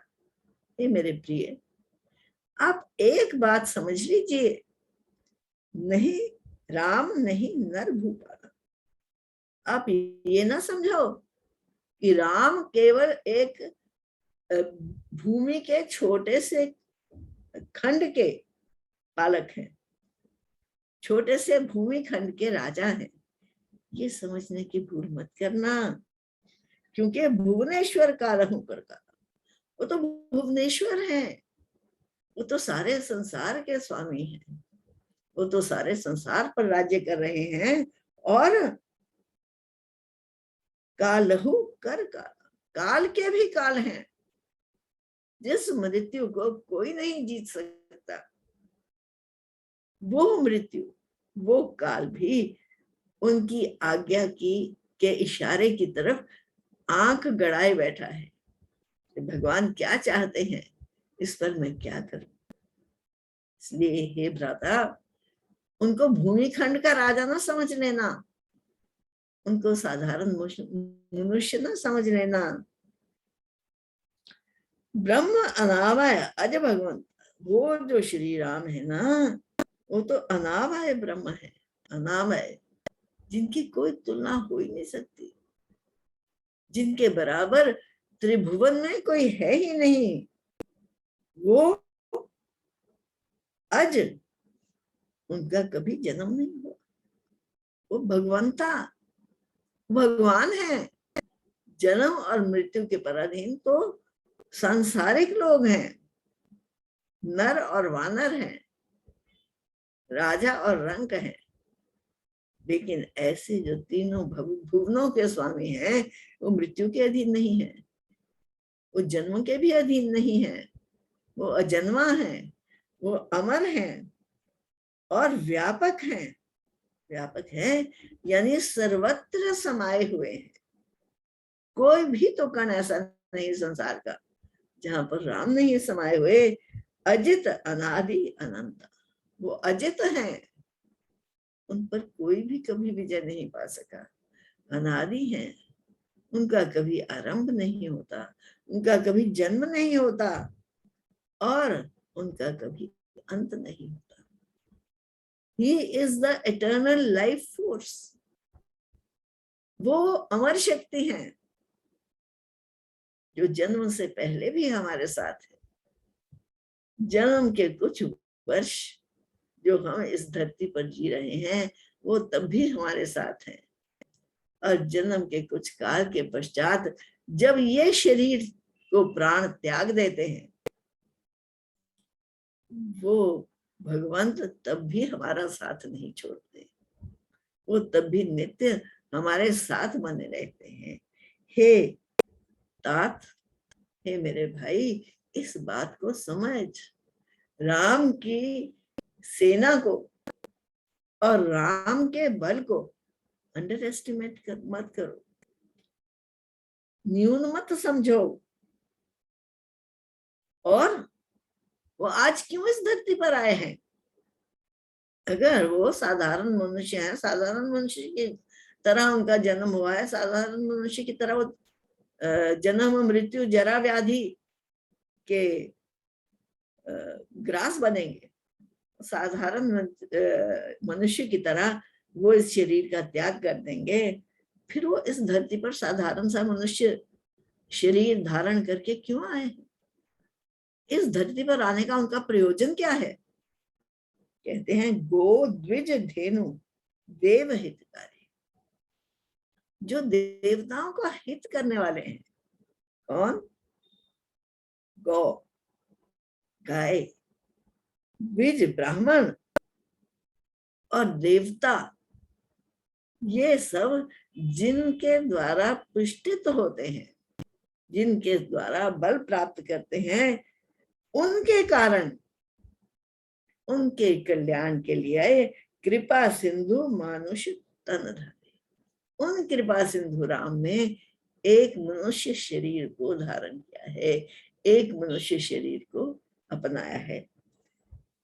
ए मेरे प्रिय, आप एक बात समझ लीजिए, नहीं राम नहीं नर भूपाला। आप ये ना समझो कि राम केवल एक भूमि के छोटे से खंड के पालक हैं, छोटे से भूमि खंड के राजा हैं। ये समझने की भूल मत करना, क्योंकि भुवनेश्वर का रहूं कर का, वो तो भुवनेश्वर हैं, वो तो सारे संसार के स्वामी हैं, वो तो सारे संसार पर राज्य कर रहे हैं। और कालहु कर काल के भी काल हैं, जिस मृत्यु को कोई नहीं जीत सकता, वो मृत्यु, वो काल भी उनकी आज्ञा की के इशारे की तरफ आंख गड़ाए बैठा है। भगवान क्या चाहते हैं, इस पर मैं क्या करूं। इसलिए हे भ्राता, उनको भूमिखंड का राजा ना समझ लेना, उनको साधारण मनुष्य ना समझ लेना। ब्रह्म अनावय अज भगवंत, वो जो श्री राम है ना, वो तो अनावय ब्रह्म है, अनावय, जिनकी कोई तुलना हो ही नहीं सकती, जिनके बराबर त्रिभुवन में कोई है ही नहीं। वो अज, उनका कभी जन्म नहीं हुआ, वो भगवंता, भगवान है। जन्म और मृत्यु के पराधीन तो सांसारिक लोग हैं, नर और वानर हैं, राजा और रंक हैं। लेकिन ऐसे जो तीनों भुवनों के स्वामी हैं, वो मृत्यु के अधीन नहीं है, वो जन्म के भी अधीन नहीं है, वो अजन्मा है, वो अमर हैं और व्यापक हैं। व्यापक है यानी सर्वत्र समाये हुए हैं। कोई भी तो कण ऐसा नहीं संसार का जहां पर राम नहीं समाये हुए। अजित अनादि अनंत, वो अजित हैं, उन पर कोई भी कभी विजय नहीं पा सका। अनादि हैं, उनका कभी आरंभ नहीं होता, उनका कभी जन्म नहीं होता और उनका कभी अंत नहीं होता। He is the eternal life force. वो अमर शक्ति हैं जो जन्म से पहले भी हमारे साथ है। जन्म के कुछ वर्ष जो हम इस धरती पर जी रहे हैं, वो तब भी हमारे साथ हैं, और जन्म के कुछ काल के पश्चात जब ये शरीर को प्राण त्याग देते हैं, वो भगवंत तब भी हमारा साथ नहीं छोड़ते, वो तब भी नित्य हमारे साथ बने रहते हैं। हे तात, हे मेरे भाई, इस बात को समझ। राम की सेना को और राम के बल को अंडर एस्टिमेट मत करो, न्यून मत समझो। और वो आज क्यों इस धरती पर आए हैं? अगर वो साधारण मनुष्य है, साधारण मनुष्य की तरह उनका जन्म हुआ है, साधारण मनुष्य की तरह वो जन्म मृत्यु जरा व्याधि के ग्रास बनेंगे, साधारण मनुष्य की तरह वो इस शरीर का त्याग कर देंगे, फिर वो इस धरती पर साधारण सा मनुष्य शरीर धारण करके क्यों आए हैं? इस धरती पर आने का उनका प्रयोजन क्या है? कहते हैं गो द्विज धेनु देव हितकारी, जो देवताओं का हित करने वाले हैं। कौन? गौ, गाय, द्विज ब्राह्मण और देवता, ये सब जिनके द्वारा पुष्टित होते हैं, जिनके द्वारा बल प्राप्त करते हैं, उनके कारण, उनके कल्याण के लिए कृपा सिंधु मानुष तन धारे, उन कृपा सिंधु राम ने एक मनुष्य शरीर को धारण किया है, एक मनुष्य शरीर को अपनाया है।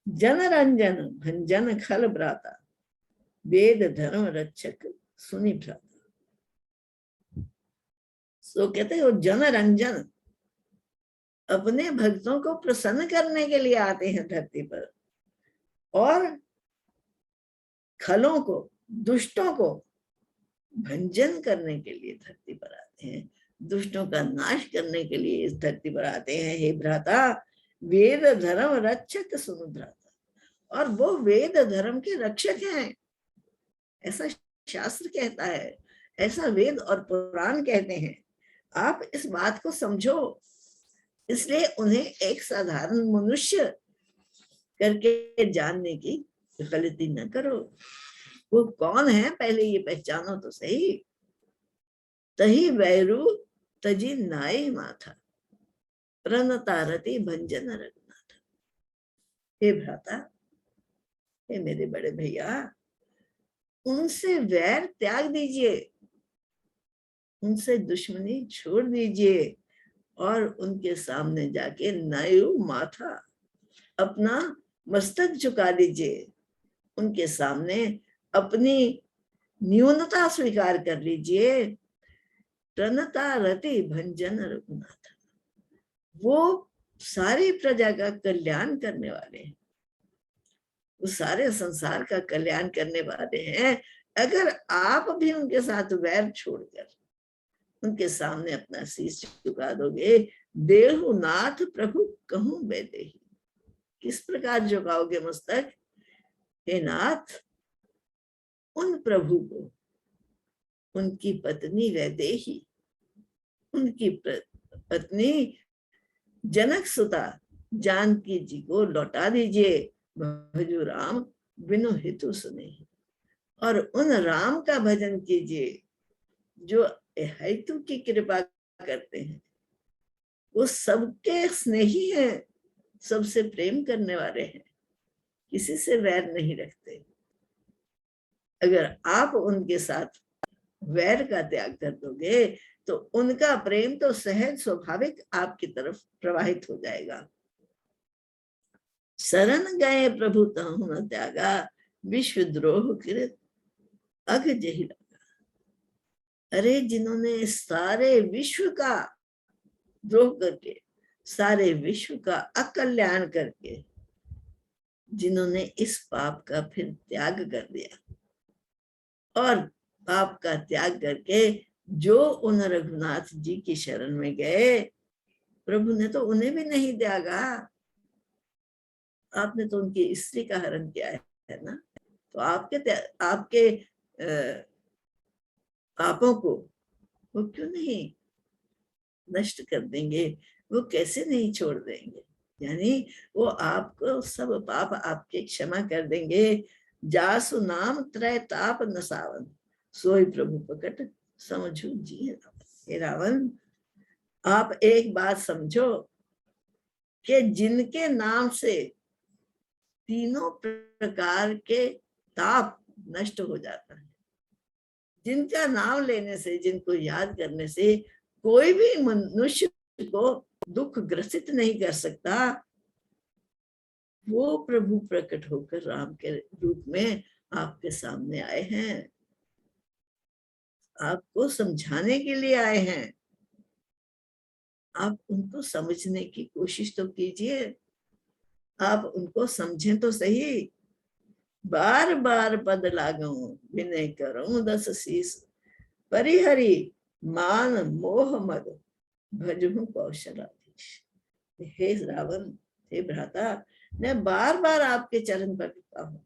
जन रंजन भंजन खल भ्राता वेद धर्म रक्षक सुनि भ्राता। सो कहते हो जन रंजन, अपने भक्तों को प्रसन्न करने के लिए आते हैं धरती पर, और खलों को, दुष्टों को भंजन करने के लिए धरती पर आते हैं, दुष्टों का नाश करने के लिए इस धरती पर आते हैं। हे भ्राता, वेद धर्म रक्षक सुन भ्राता, और वो वेद धर्म के रक्षक हैं, ऐसा शास्त्र कहता है, ऐसा वेद और पुराण कहते हैं। आप इस बात को समझो, इसलिए उन्हें एक साधारण मनुष्य करके जानने की गलती न करो। वो कौन है पहले ये पहचानो तो सही। तही वैरू तजी नाई माथा प्रणतारती भंजन रघुनाथ। हे भ्राता, हे मेरे बड़े भैया, उनसे वैर त्याग दीजिए, उनसे दुश्मनी छोड़ दीजिए, और उनके सामने जाके नायु माथा, अपना मस्तक झुका दीजिए, उनके सामने अपनी न्यूनता स्वीकार कर लीजिए। प्रणता रति भंजन रघुनाथ, वो सारी प्रजा का कल्याण करने वाले हैं, वो सारे संसार का कल्याण करने वाले हैं। अगर आप भी उनके साथ वैर छोड़कर उनके सामने अपना शीश झुका दोगे, देहुनाथ प्रभु कहूं बेदेही, किस प्रकार झुकाओगे मस्तक? हे नाथ, उन प्रभु को उनकी पत्नी वैदेही, उनकी पत्नी जनक सुता जानकी जी को लौटा दीजिए। भजू राम बिनु हितु सुने, और उन राम का भजन कीजिए जो हेतु की कृपा करते हैं। वो सबके स्नेही हैं, सबसे प्रेम करने वाले हैं, किसी से वैर नहीं रखते। अगर आप उनके साथ वैर का त्याग कर दोगे तो उनका प्रेम तो सहज स्वाभाविक आपकी तरफ प्रवाहित हो जाएगा। शरण गए प्रभु तहु न त्यागा, विश्व द्रोह कृत अघ जहि लगा। अरे जिन्होंने सारे विश्व का द्रोह करके, सारे विश्व का अकल्याण करके, जिन्होंने इस पाप का फिर त्याग कर दिया, और पाप का त्याग करके जो उन रघुनाथ जी की शरण में गए, प्रभु ने तो उन्हें भी नहीं त्यागा। आपने तो उनकी स्त्री का हरण किया है ना, तो आपके पापों को वो क्यों नहीं नष्ट कर देंगे, वो कैसे नहीं छोड़ देंगे? यानी वो आपको सब पाप आपके क्षमा कर देंगे। जासु नाम त्रय ताप नसावन, सोई प्रभु प्रकट समझू जी रावण। हे रावण, आप एक बात समझो कि जिनके नाम से तीनों प्रकार के ताप नष्ट हो जाता है, जिनका नाम लेने से, जिनको याद करने से कोई भी मनुष्य को दुख ग्रसित नहीं कर सकता, वो प्रभु प्रकट होकर राम के रूप में आपके सामने आए हैं, आपको समझाने के लिए आए हैं। आप उनको समझने की कोशिश तो कीजिए, आप उनको समझें तो सही। बार बार पद लागूं विनय करूं दस शीस, परिहरि मान मोह मद भजहूं कौशलाधीश। हे रावण, हे भ्राता, मैं बार बार आपके चरण पकड़ता हूँ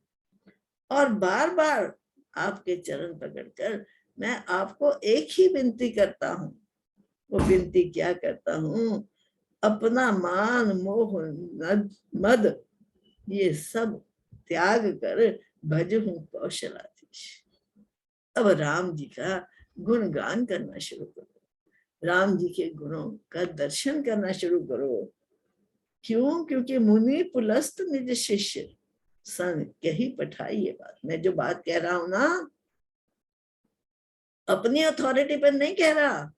और बार बार आपके चरण पकड़कर मैं आपको एक ही विनती करता हूँ। वो विनती क्या करता हूँ? अपना मान मोह मद ये सब त्याग कर भजहूं कौशलाधीश। अब राम जी का गुणगान करना शुरू करो, राम जी के गुणों का दर्शन करना शुरू करो। क्यों? क्योंकि मुनि पुलस्त निज शिष्य संग यही पठाई। ये बात मैं जो बात कह रहा हूं ना, अपनी अथॉरिटी पर नहीं कह रहा,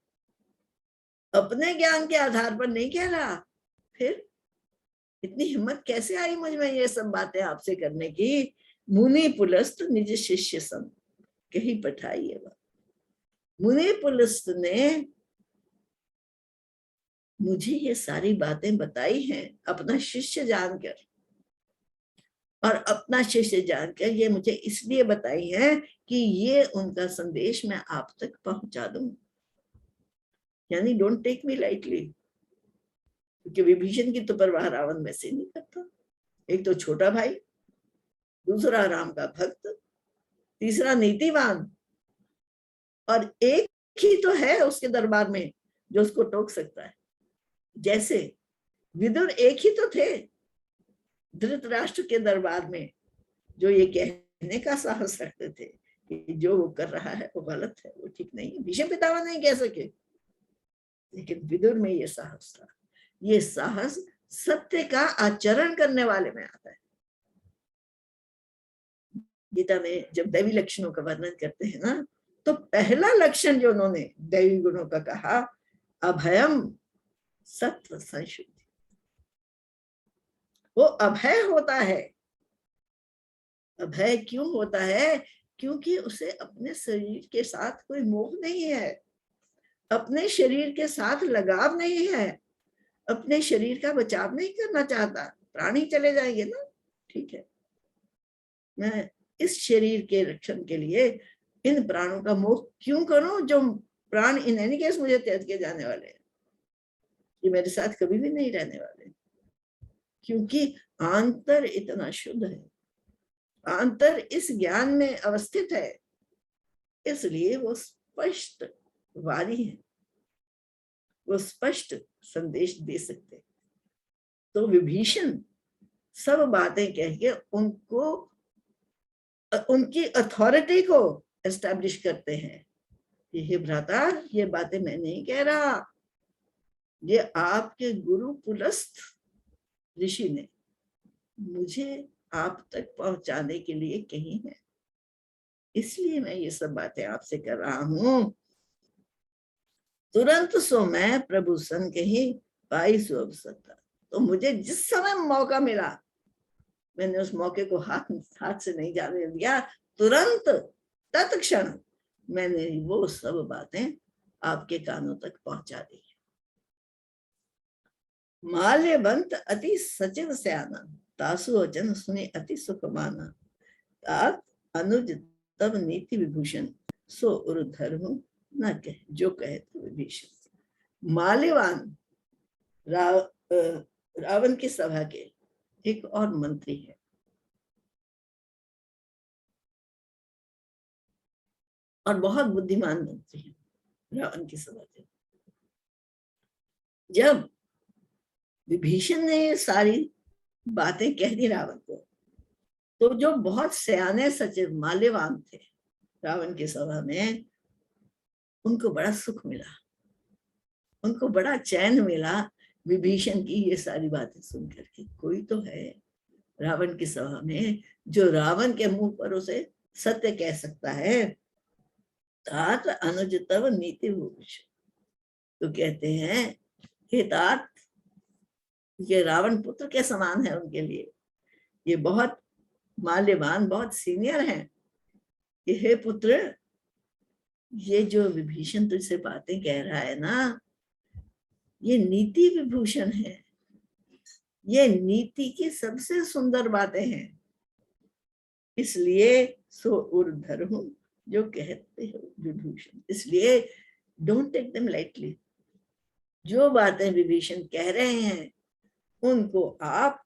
अपने ज्ञान के आधार पर नहीं कह रहा। फिर इतनी हिम्मत कैसे आई मुझ में ये सब बातें आपसे करने की? मुनि पुलस्त निज शिष्य संग कही पठाई। ये बात मुनि पुलस्त ने मुझे ये सारी बातें बताई हैं अपना शिष्य जानकर, और अपना शिष्य जानकर ये मुझे इसलिए बताई है कि ये उनका संदेश मैं आप तक पहुंचा दूं। यानी डोंट टेक मी लाइटली, क्योंकि विभीषण की तो परवाह रावण वैसे नहीं करता। एक तो छोटा भाई, दूसरा राम का भक्त, तीसरा नीतिवान, और एक ही तो है उसके दरबार में जो उसको टोक सकता है। जैसे विदुर एक ही तो थे धृतराष्ट्र के दरबार में जो ये कहने का साहस रखते थे कि जो वो कर रहा है वो गलत है, वो ठीक नहीं है। भीष्म पितामह नहीं कह सके, लेकिन विदुर में ये साहस था। ये साहस सत्य का आचरण करने वाले में आता है। गीता में जब दैवी लक्षणों का वर्णन करते हैं ना, तो पहला लक्षण जो उन्होंने दैवी गुणों का कहा, अभयम सत्व संशुद्धि। वो अभय होता है। अभय क्यों होता है? क्योंकि उसे अपने शरीर के साथ कोई मोह नहीं है, अपने शरीर के साथ लगाव नहीं है, अपने शरीर का बचाव नहीं करना चाहता। प्राणी चले जाएंगे ना, ठीक है, मैं इस शरीर के रक्षण के लिए इन प्राणों का मोह क्यों करूं जो प्राण इन एनी केस मुझे त्याग के जाने वाले हैं, ये मेरे साथ कभी भी नहीं रहने वाले। क्योंकि आंतर इतना शुद्ध है, आंतर इस ज्ञान में अवस्थित है, इसलिए वो स्पष्ट वाणी है, वो स्पष्ट संदेश दे सकते। तो विभीषण सब बातें कह के उनको उनकी अथॉरिटी को एस्टैब्लिश करते हैं। ये भ्राता, ये बातें मैं नहीं कह रहा, ये आपके गुरु पुलस्त ऋषि ने मुझे आप तक पहुंचाने के लिए कही है, इसलिए मैं ये सब बातें आपसे कर रहा हूं। तुरंत सो मैं प्रभु सन कही पाई सो अवसर। तो मुझे जिस समय मौका मिला, मैंने उस मौके को हाथ से नहीं जाने दिया। तुरंत तत्क्षण मैंने वो सब बातें आपके कानों तक पहुंचा दी। माल्यवंत अति सचिव सयाना, तासु वचन सुने अति सुख माना। तात अनुज तब नीति विभूषण, सो उर धर्म न कह जो कहे तो विभीषण। माल्यवान रावण की सभा के एक और मंत्री है, और बहुत बुद्धिमान मंत्री है रावण की सभा के। जब विभीषण ने ये सारी बातें कह दी रावण को, तो जो बहुत सयाने सचिव माल्यवान थे रावण की सभा में, उनको बड़ा सुख मिला, उनको बड़ा चैन मिला विभीषण की ये सारी बातें सुन करके। कोई तो है रावण की सभा में जो रावण के मुंह पर उसे सत्य कह सकता है। तात अनुज तव नीति विभूषण, तो कहते हैं हे तात, ये रावण पुत्र के समान है उनके लिए, ये बहुत माल्यवान, बहुत सीनियर हैं कि हे पुत्र, ये जो विभीषण तुझसे बातें कह रहा है ना, ये नीति विभूषण है, ये नीति की सबसे सुंदर बातें हैं। इसलिए सो उर्धर हूं जो कहते हो विभूषण, इसलिए डोंट टेक देम लाइटली। जो बातें विभीषण कह रहे हैं उनको आप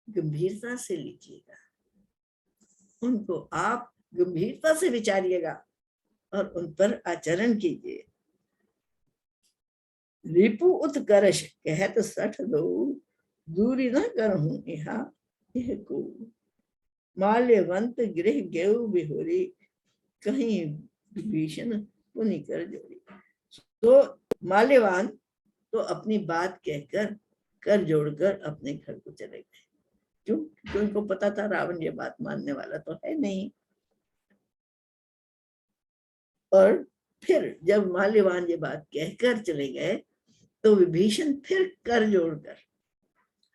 गंभीरता से लीजिएगा, उनको आप गंभीरता से विचारिएगा और उन पर आचरण कीजिए। रिपु उत्कर्ष कहत सठ दो, दूरी न करहूं यहाँ यह को। माल्यवंत गृह गेऊ बिहोरी, कहीं विभीषण पुनि कर जोड़ी। तो माल्यवान तो अपनी बात कहकर कर जोड़कर अपने घर को चले गए। क्यों? क्योंकि उनको पता था रावण ये बात मानने वाला तो है नहीं। और फिर जब माल्यवान ये बात कहकर चले गए तो विभीषण फिर कर जोड़कर,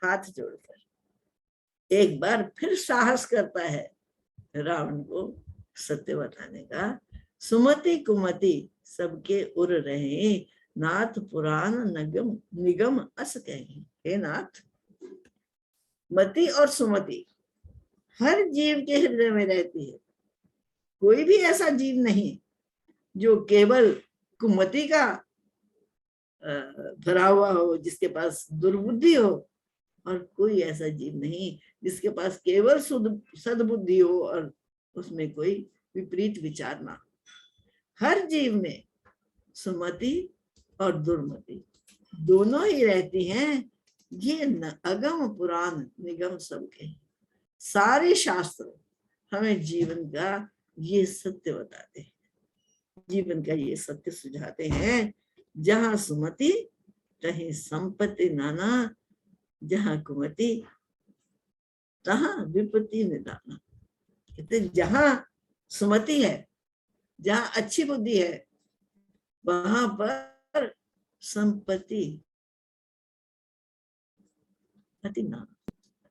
हाथ जोड़कर एक बार फिर साहस करता है रावण को सत्य बताने का। सुमति कुमति सबके उर रहे, नाथ पुराण नगम निगम अस कहे। हे नाथ, मति और सुमति हर जीव के हृदय में रहती है। कोई भी ऐसा जीव नहीं जो केवल कुमति का भरा हुआ हो, जिसके पास दुर्बुद्धि हो, और कोई ऐसा जीव नहीं जिसके पास केवल सद्बुद्धि हो और उसमें कोई विपरीत विचार ना। हर जीव में सुमति और दुर्मति दोनों ही रहती हैं। ये अगम पुराण निगम सबके, सारे शास्त्र हमें जीवन का ये सत्य बताते हैं, जीवन का ये सत्य सुझाते हैं। जहां सुमति तहीं संपत्ति नाना, जहां कुमति तहां विपत्ति निदाना। कहते जहां सुमति है, जहां अच्छी बुद्धि है, वहां पर संपत्ति ना,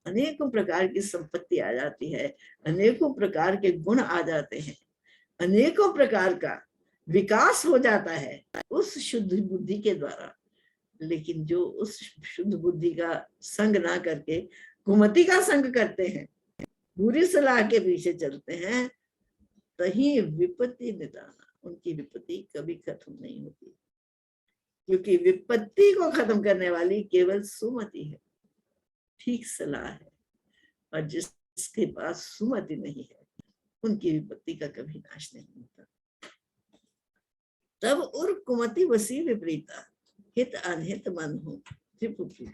अनेकों प्रकार की संपत्ति आ जाती है, अनेकों प्रकार के गुण आ जाते हैं, अनेकों प्रकार का विकास हो जाता है उस शुद्ध बुद्धि के द्वारा। लेकिन जो उस शुद्ध बुद्धि का संग ना करके कुमति का संग करते हैं, बुरी सलाह के पीछे चलते हैं, तहीं विपत्ति निदाना, उनकी विपत्ति कभी खत्म नहीं होती। क्योंकि विपत्ति को खत्म करने वाली केवल सुमति है, ठीक सलाह है। और जिसके पास सुमति नहीं है उनकी विपत्ति का कभी नाश नहीं होता। तब उर कुमति वसी विपरीता, हित अनहित मन हो त्रिपुत्री।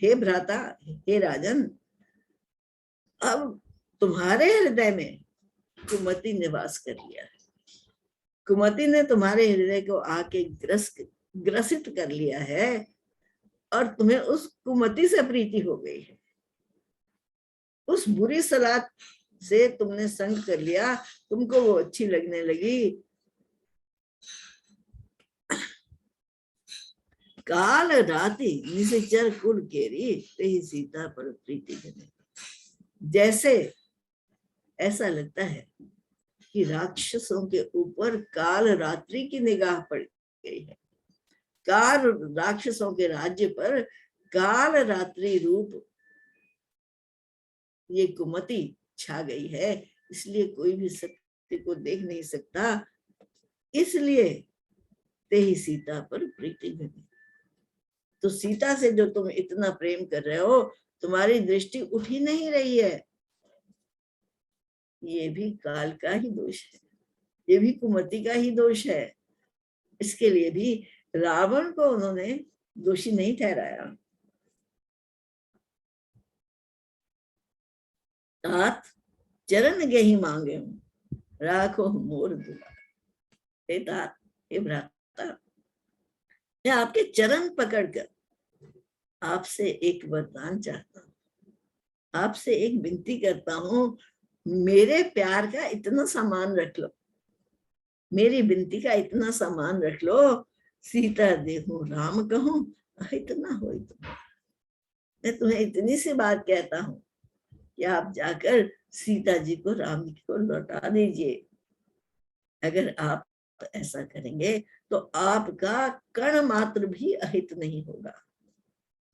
हे भ्राता, हे राजन, अब तुम्हारे हृदय में कुमति निवास कर लिया है। कुमति ने तुम्हारे हृदय को आके ग्रसित कर लिया है और तुम्हें उस कुमति से प्रीति हो गई है। उस बुरी सलाह से तुमने संग कर लिया, तुमको वो अच्छी लगने लगी। काल राति निश्चर कुल केरी, तेही सीता पर प्रीति बने। जैसे ऐसा लगता है कि राक्षसों के ऊपर काल रात्रि की निगाह पड़ गई है। काल राक्षसों के राज्य पर काल रात्रि रूप ये कुमति छा गई है, इसलिए कोई भी सत्य को देख नहीं सकता। इसलिए तेही सीता पर प्रीति बनी। तो सीता से जो तुम इतना प्रेम कर रहे हो, तुम्हारी दृष्टि उठ ही नहीं रही है। ये भी काल का ही दोष है, ये भी कुमति का ही दोष है। इसके लिए भी रावण को उन्होंने दोषी नहीं ठहराया। तात चरण गही मांगे हूं, राखो मोर दुलार। हे तात, हे भ्राता, मैं आपके चरण पकड़कर आपसे एक वरदान चाहता हूँ, आपसे एक विनती करता हूँ। मेरे प्यार का इतना सामान रख लो, मेरी विनती का इतना सामान रख लो। सीता देखूं राम कहूं, इतना हो तुम्हारा। मैं तुम्हें इतनी सी बात कहता हूँ कि आप जाकर सीता जी को राम जी को लौटा दीजिए। अगर आप ऐसा करेंगे तो आपका कण मात्र भी अहित नहीं होगा,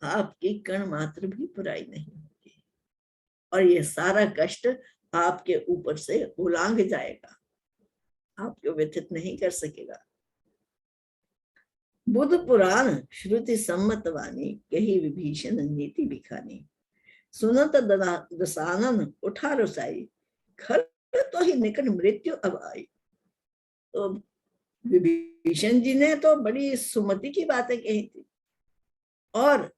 आपकी कण मात्र भी बुराई नहीं होगी, और ये सारा कष्ट आपके ऊपर से उलांघ जाएगा, आपको व्यथित नहीं कर सकेगा। बुद्ध पुराण श्रुति सम्मत वाणी, कही विभीषण नीति बिखानी। सुनत दसानन उठा रसाई, खल तो ही निकट मृत्यु अब आई। तो विभीषण जी ने तो बड़ी सुमति की बातें कही थी, और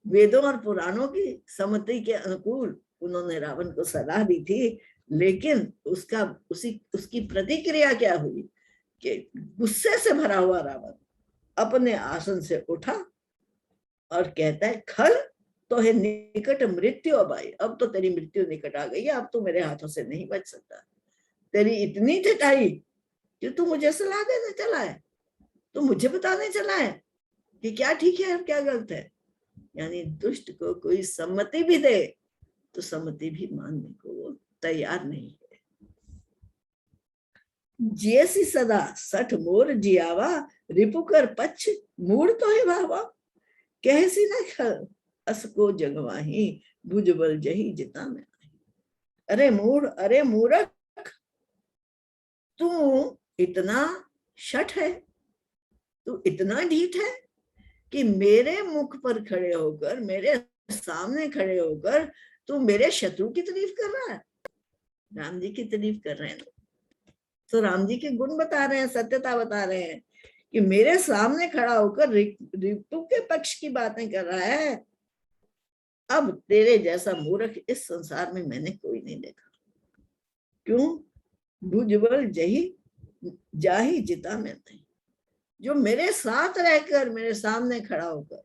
वेदों और पुराणों की सम्मति के अनुकूल उन्होंने रावण को सलाह दी थी, लेकिन उसकी प्रतिक्रिया क्या हुई कि गुस्से से भरा हुआ रावण अपने आसन से उठा और कहता है, खल तो है निकट मृत्यु अब आई, अब तो तेरी मृत्यु निकट आ गई है, अब तो मेरे हाथों से नहीं बच सकता। तेरी इतनी ठटाई कि तू मुझे सलाह देने चला है, तू मुझे बताने चला है कि क्या ठीक है और क्या गलत है। यानी दुष्ट को कोई सम्मति भी दे तो सम्मति भी मानने को वो तैयार नहीं है। जैसी सदा सठ मोर जियावा, रिपुकर पक्ष मूड तो है भावा। कैसी न खल अस को जगवाही, भुजबल जही जिता में। अरे मूड, अरे मूर्ख, तू इतना शठ है, तू इतना ढीठ है कि मेरे मुख पर खड़े होकर, मेरे सामने खड़े होकर तू मेरे शत्रु की तारीफ कर रहा है। राम जी की तारीफ कर रहे हैं, तो राम जी के गुण बता रहे हैं, सत्यता बता रहे हैं कि मेरे सामने खड़ा होकर रिपु के पक्ष की बातें कर रहा है। अब तेरे जैसा मूर्ख इस संसार में मैंने कोई नहीं देखा। क्यों? भुजबल जही जाही जिता में नहीं। जो मेरे साथ रहकर, मेरे सामने खड़ा होकर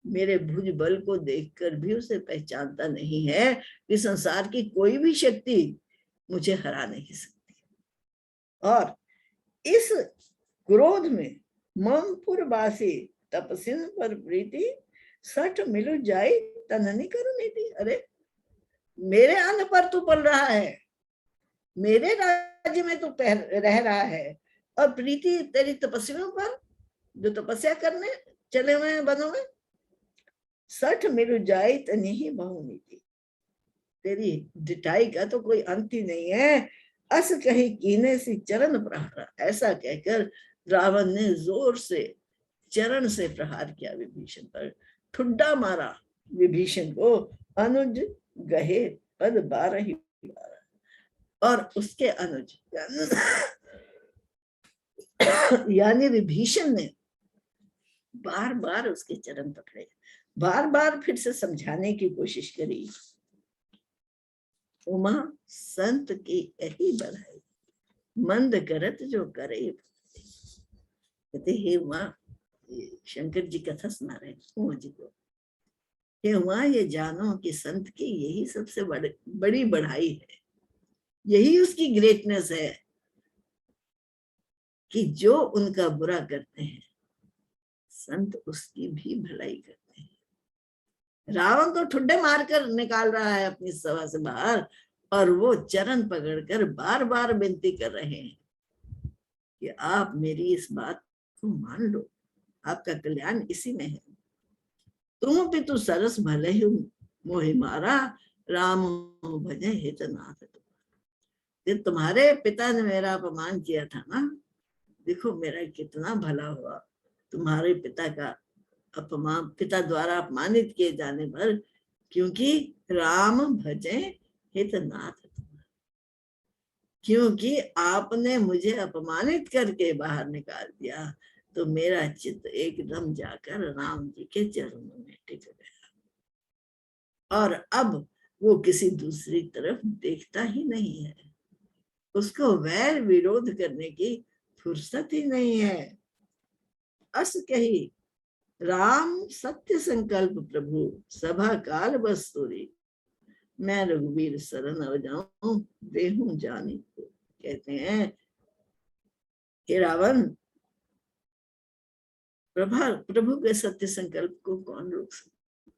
मेरे भुज बल को देखकर भी उसे पहचानता नहीं है कि संसार की कोई भी शक्ति मुझे हरा नहीं सकती। और इस क्रोध में ममपुरवासी तपसिन पर प्रीति, सठ मिलु जाई तननी करुणी थी। अरे मेरे अन्न पर तू पल रहा है, मेरे राज्य में तू रह रहा है, और प्रीति तेरी तपस्वियों पर जो तपस्या करने चले हुए हैं वनों में। सठ मिलु जाई तनी ही बहुनीति, तेरी डिटाई का तो कोई अंत ही नहीं है। अस कहीं कीने सी चरण प्रहार, ऐसा कहकर रावण ने जोर से चरण से प्रहार किया विभीषण पर, ठुड्डा मारा विभीषण को। अनुज गहे पद 12 ही 12, और उसके अनुज यानी विभीषण ने बार बार उसके चरण पकड़े, बार बार फिर से समझाने की कोशिश करी। उमा संत की यही बढ़ाई, मंद करत जो करे। कहते हे उमा, शंकर जी कथा सुना रहे उमा जी को, हे उमा ये जानो कि संत की यही सबसे बड़ी बढ़ाई है, यही उसकी ग्रेटनेस है कि जो उनका बुरा करते हैं संत उसकी भी भलाई करते हैं। रावण तो ठुड्डे मारकर निकाल रहा है अपनी सभा से बाहर, और वो चरण पकड़कर बार बार विनती कर रहे हैं कि आप मेरी इस बात को मान लो, आपका कल्याण इसी में है। तुम पितु सरस भले ही मोहि मारा, राम भजे हितनाथ। तुम्हारे पिता ने मेरा अपमान किया था ना, देखो मेरा कितना भला हुआ तुम्हारे पिता का अपमान, पिता द्वारा अपमानित किए जाने पर, क्योंकि राम भजे हितनाथ, क्योंकि आपने मुझे अपमानित करके बाहर निकाल दिया, तो मेरा चित्त एकदम जाकर राम जी के चरणों में टिक गया, और अब वो किसी दूसरी तरफ देखता ही नहीं है, उसको वैर विरोध करने की फुर्सत ही नहीं है। अस कही राम सत्य संकल्प प्रभु, सभा काल बस्तुरी, मैं रघुवीर शरण हो जाऊं देहूं जानी को। कहते हैं कि रावण, प्रभु के सत्य संकल्प को कौन रोक सकता,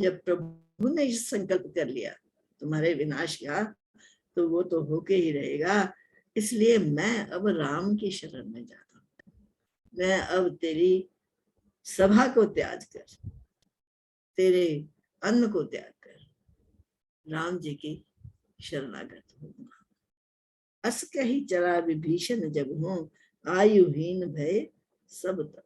जब प्रभु ने इस संकल्प कर लिया तुम्हारे विनाश का, तो वो तो होके ही रहेगा। इसलिए मैं अब राम की शरण में जाता हूँ। मैं अब तेरी सभा को त्याग कर, तेरे अन्न को त्याग कर राम जी की शरणागत होगा। अस कही चला विभीषण जब हूं, आयुहीन भय सब तब।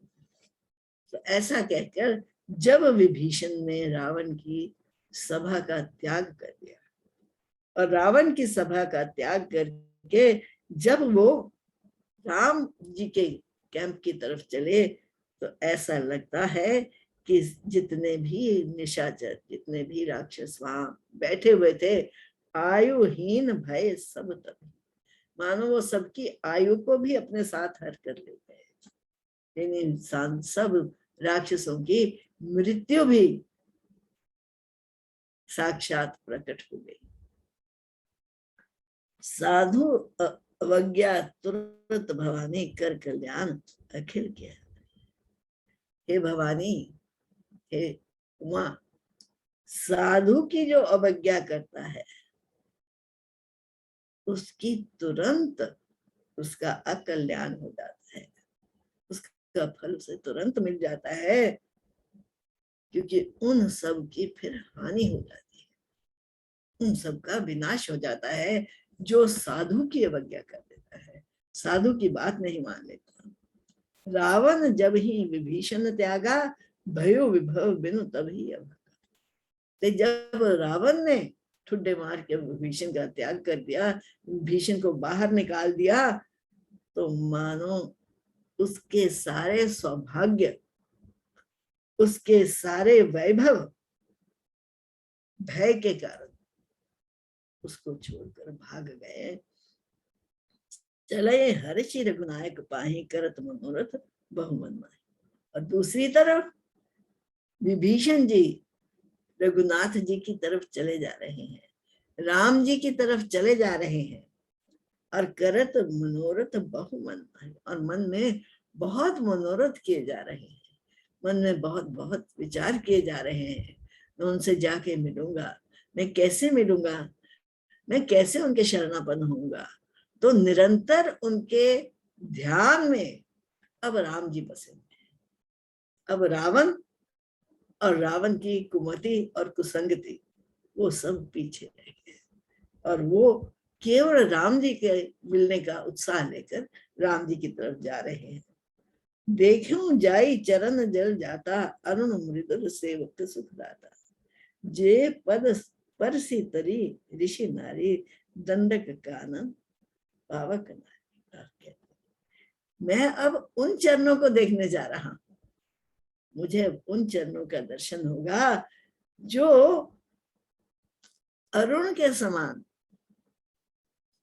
तो ऐसा कहकर जब विभीषण ने रावण की सभा का त्याग कर दिया, और रावण की सभा का त्याग करके जब वो राम जी के कैंप की तरफ चले, तो ऐसा लगता है कि जितने भी निशाचर, जितने भी राक्षस वहां बैठे हुए थे, आयुहीन भय सब तब, मानो वो सबकी आयु को भी अपने साथ हर कर लेते हैं। इंसान सब राक्षसों की मृत्यु भी साक्षात प्रकट हो गई। साधु अवज्ञा तुरंत भवानी कर कल्याण अखिल किया। हे भवानी, हे उमा, साधु की जो अवज्ञा करता है उसकी तुरंत उसका अकल्याण हो जाता है, उसका फल उसे तुरंत मिल जाता है, क्योंकि उन सब की फिर हानि हो जाती है, उन सब का विनाश हो जाता है जो साधु की अवज्ञा कर देता है, साधु की बात नहीं मान लेता। रावण जब ही विभीषण त्यागा, भयो विभव बिनु तभी अभागा। जब रावण ने ठुड्डे मार के विभीषण का त्याग कर दिया, विभीषण को बाहर निकाल दिया, तो मानो उसके सारे सौभाग्य, उसके सारे वैभव भय के कारण उसको छोड़कर भाग गए। चले हर्षि रघुनायक पाहि, करत मनोरथ बहुमन माहि। और दूसरी तरफ विभीषण जी रघुनाथ जी की तरफ चले जा रहे हैं, राम जी की तरफ चले जा रहे हैं, और करत मनोरथ बहुमन माहि, और मन में बहुत मनोरथ किए जा रहे हैं, मन में बहुत बहुत विचार किए जा रहे हैं। मैं उनसे जाके मिलूंगा, मैं कैसे मिलूंगा, मैं कैसे उनके शरणापन्न होऊंगा। तो निरंतर उनके ध्यान में अब राम जी बसे हुए हैं। अब रावण और रावण की कुमति और कुसंगति वो सब पीछे रह गए, और वो केवल राम जी के मिलने का उत्साह लेकर राम जी की तरफ जा रहे हैं। देखूं जाई चरण जल जाता, अरुण मृदुल सेवक सुखदाता। जे पद परसी तरी ऋषि नारी, दंडक कानन पावक नारी। मैं अब उन चरणों को देखने जा रहा हूं, मुझे उन चरणों का दर्शन होगा जो अरुण के समान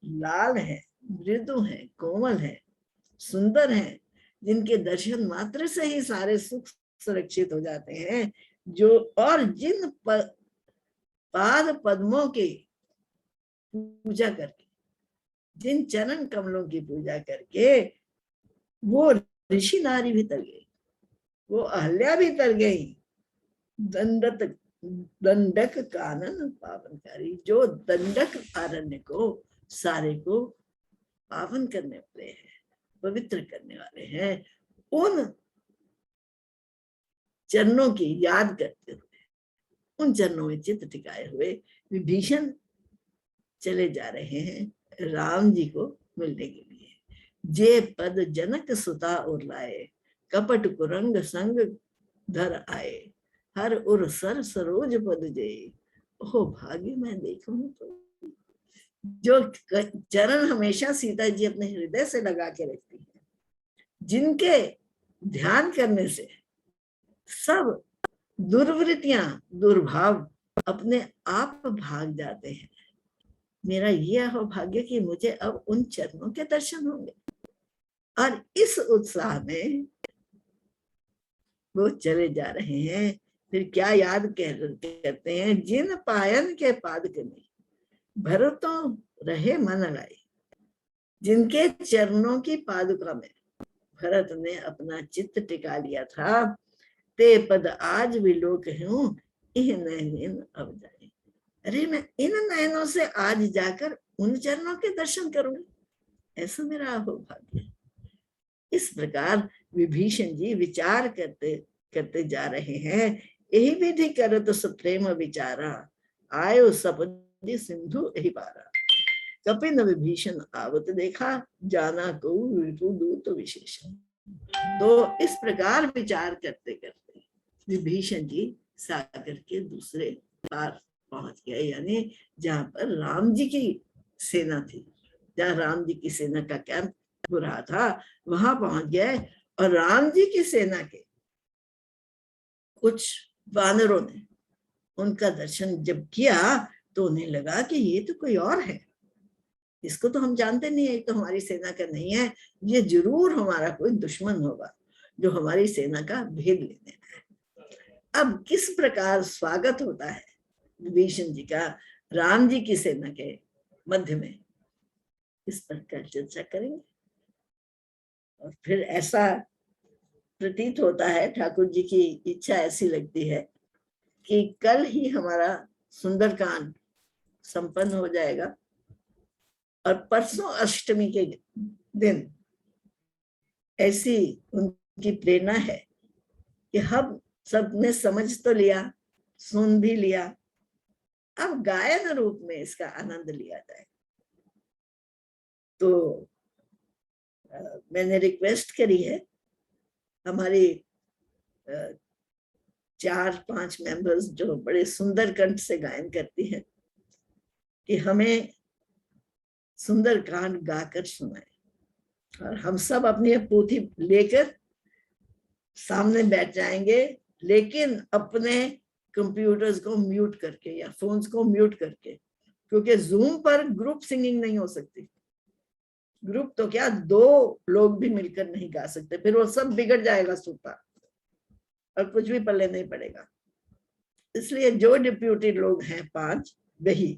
लाल है, मृदु है, कोमल है, सुंदर है, जिनके दर्शन मात्र से ही सारे सुख सुरक्षित हो जाते हैं, जो और जिन पाद पद्मों की पूजा करके, जिन चरण कमलों की पूजा करके वो ऋषि नारी भी तर गई, वो अहल्या भी तर गई। दंडक कानन पावनकारी, जो दंडक अरण्य को सारे को पावन करने वाले हैं, पवित्र करने वाले हैं, उन चरणों की याद करते हुए, उन चरणों में चित्त टिकाए हुए विभीषण चले जा रहे हैं राम जी को मिलने के लिए। जे पद जनक सुता और लाए, कपट कुरंग संग धर आए, हर उर सर सरोज पद जे, ओ भाग्य मैं देखूं तो। जो चरण हमेशा सीता जी अपने हृदय से लगा के रखती है, जिनके ध्यान करने से सब दुर्वृत्तियां, दुर्भाव अपने आप भाग जाते हैं। मेरा यह भाग्य कि मुझे अब उन चरणों के दर्शन होंगे। और इस उत्साह में वो चले जा रहे हैं। फिर क्या याद करते हैं, जिन पायन के पादक में भरतों रहे मन लाई। जिनके चरणों की पादुका में भरत ने अपना चित्त टिका लिया था, ते पद आज विलोक हूं, यह नयन अब जाए। अरे मैं इन नयनों से आज जाकर उन चरणों के दर्शन करूंगी, ऐसा मेरा अहोभाग्य है। इस प्रकार विभीषण जी विचार करते करते जा रहे हैं। यही विधि करत सुप्रेम विचारा, आयो सपदि सिंधु यही पारा। कपिन विभीषण आवत देखा, जाना को दूत विशेषण। तो इस प्रकार विचार करते करते विभीषण जी सागर के दूसरे पार पहुंच गए, यानी जहां पर राम जी की सेना थी, जहां राम जी की सेना का कैंप हो रहा था, वहां पहुंच गए। और राम जी की सेना के कुछ वानरों ने उनका दर्शन जब किया तो उन्हें लगा कि ये तो कोई और है, इसको तो हम जानते नहीं है, तो हमारी सेना का नहीं है, ये जरूर हमारा कोई दुश्मन होगा जो हमारी सेना का भेद लेने आया। अब किस प्रकार स्वागत होता है विभीषण जी का राम जी की सेना के मध्य में, इस पर कल चर्चा करेंगे। और फिर ऐसा प्रतीत होता है, ठाकुर जी की इच्छा ऐसी लगती है कि कल ही हमारा सुंदरकांड संपन्न हो जाएगा और परसों अष्टमी के दिन ऐसी उनकी प्रेरणा है कि हम सबने समझ तो लिया, सुन भी लिया, अब गायन रूप में इसका आनंद लिया जाए। तो मैंने रिक्वेस्ट करी है हमारी 4-5 मेंबर्स जो बड़े सुंदर कंठ से गायन करती हैं कि हमें सुंदरकांड गाकर सुनाए, और हम सब अपनी पोथी लेकर सामने बैठ जाएंगे, लेकिन अपने कंप्यूटर्स को म्यूट करके या फोन्स को म्यूट करके, क्योंकि जूम पर ग्रुप सिंगिंग नहीं हो सकती। ग्रुप तो क्या, 2 लोग भी मिलकर नहीं गा सकते, फिर वो सब बिगड़ जाएगा सूता और कुछ भी पल्ले नहीं पड़ेगा। इसलिए जो डिप्यूटेड लोग हैं 5, वही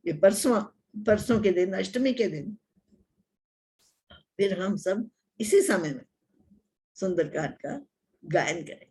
ये परसों के दिन, अष्टमी के दिन, फिर हम सब इसी समय में सुंदरकांड का गायन करें।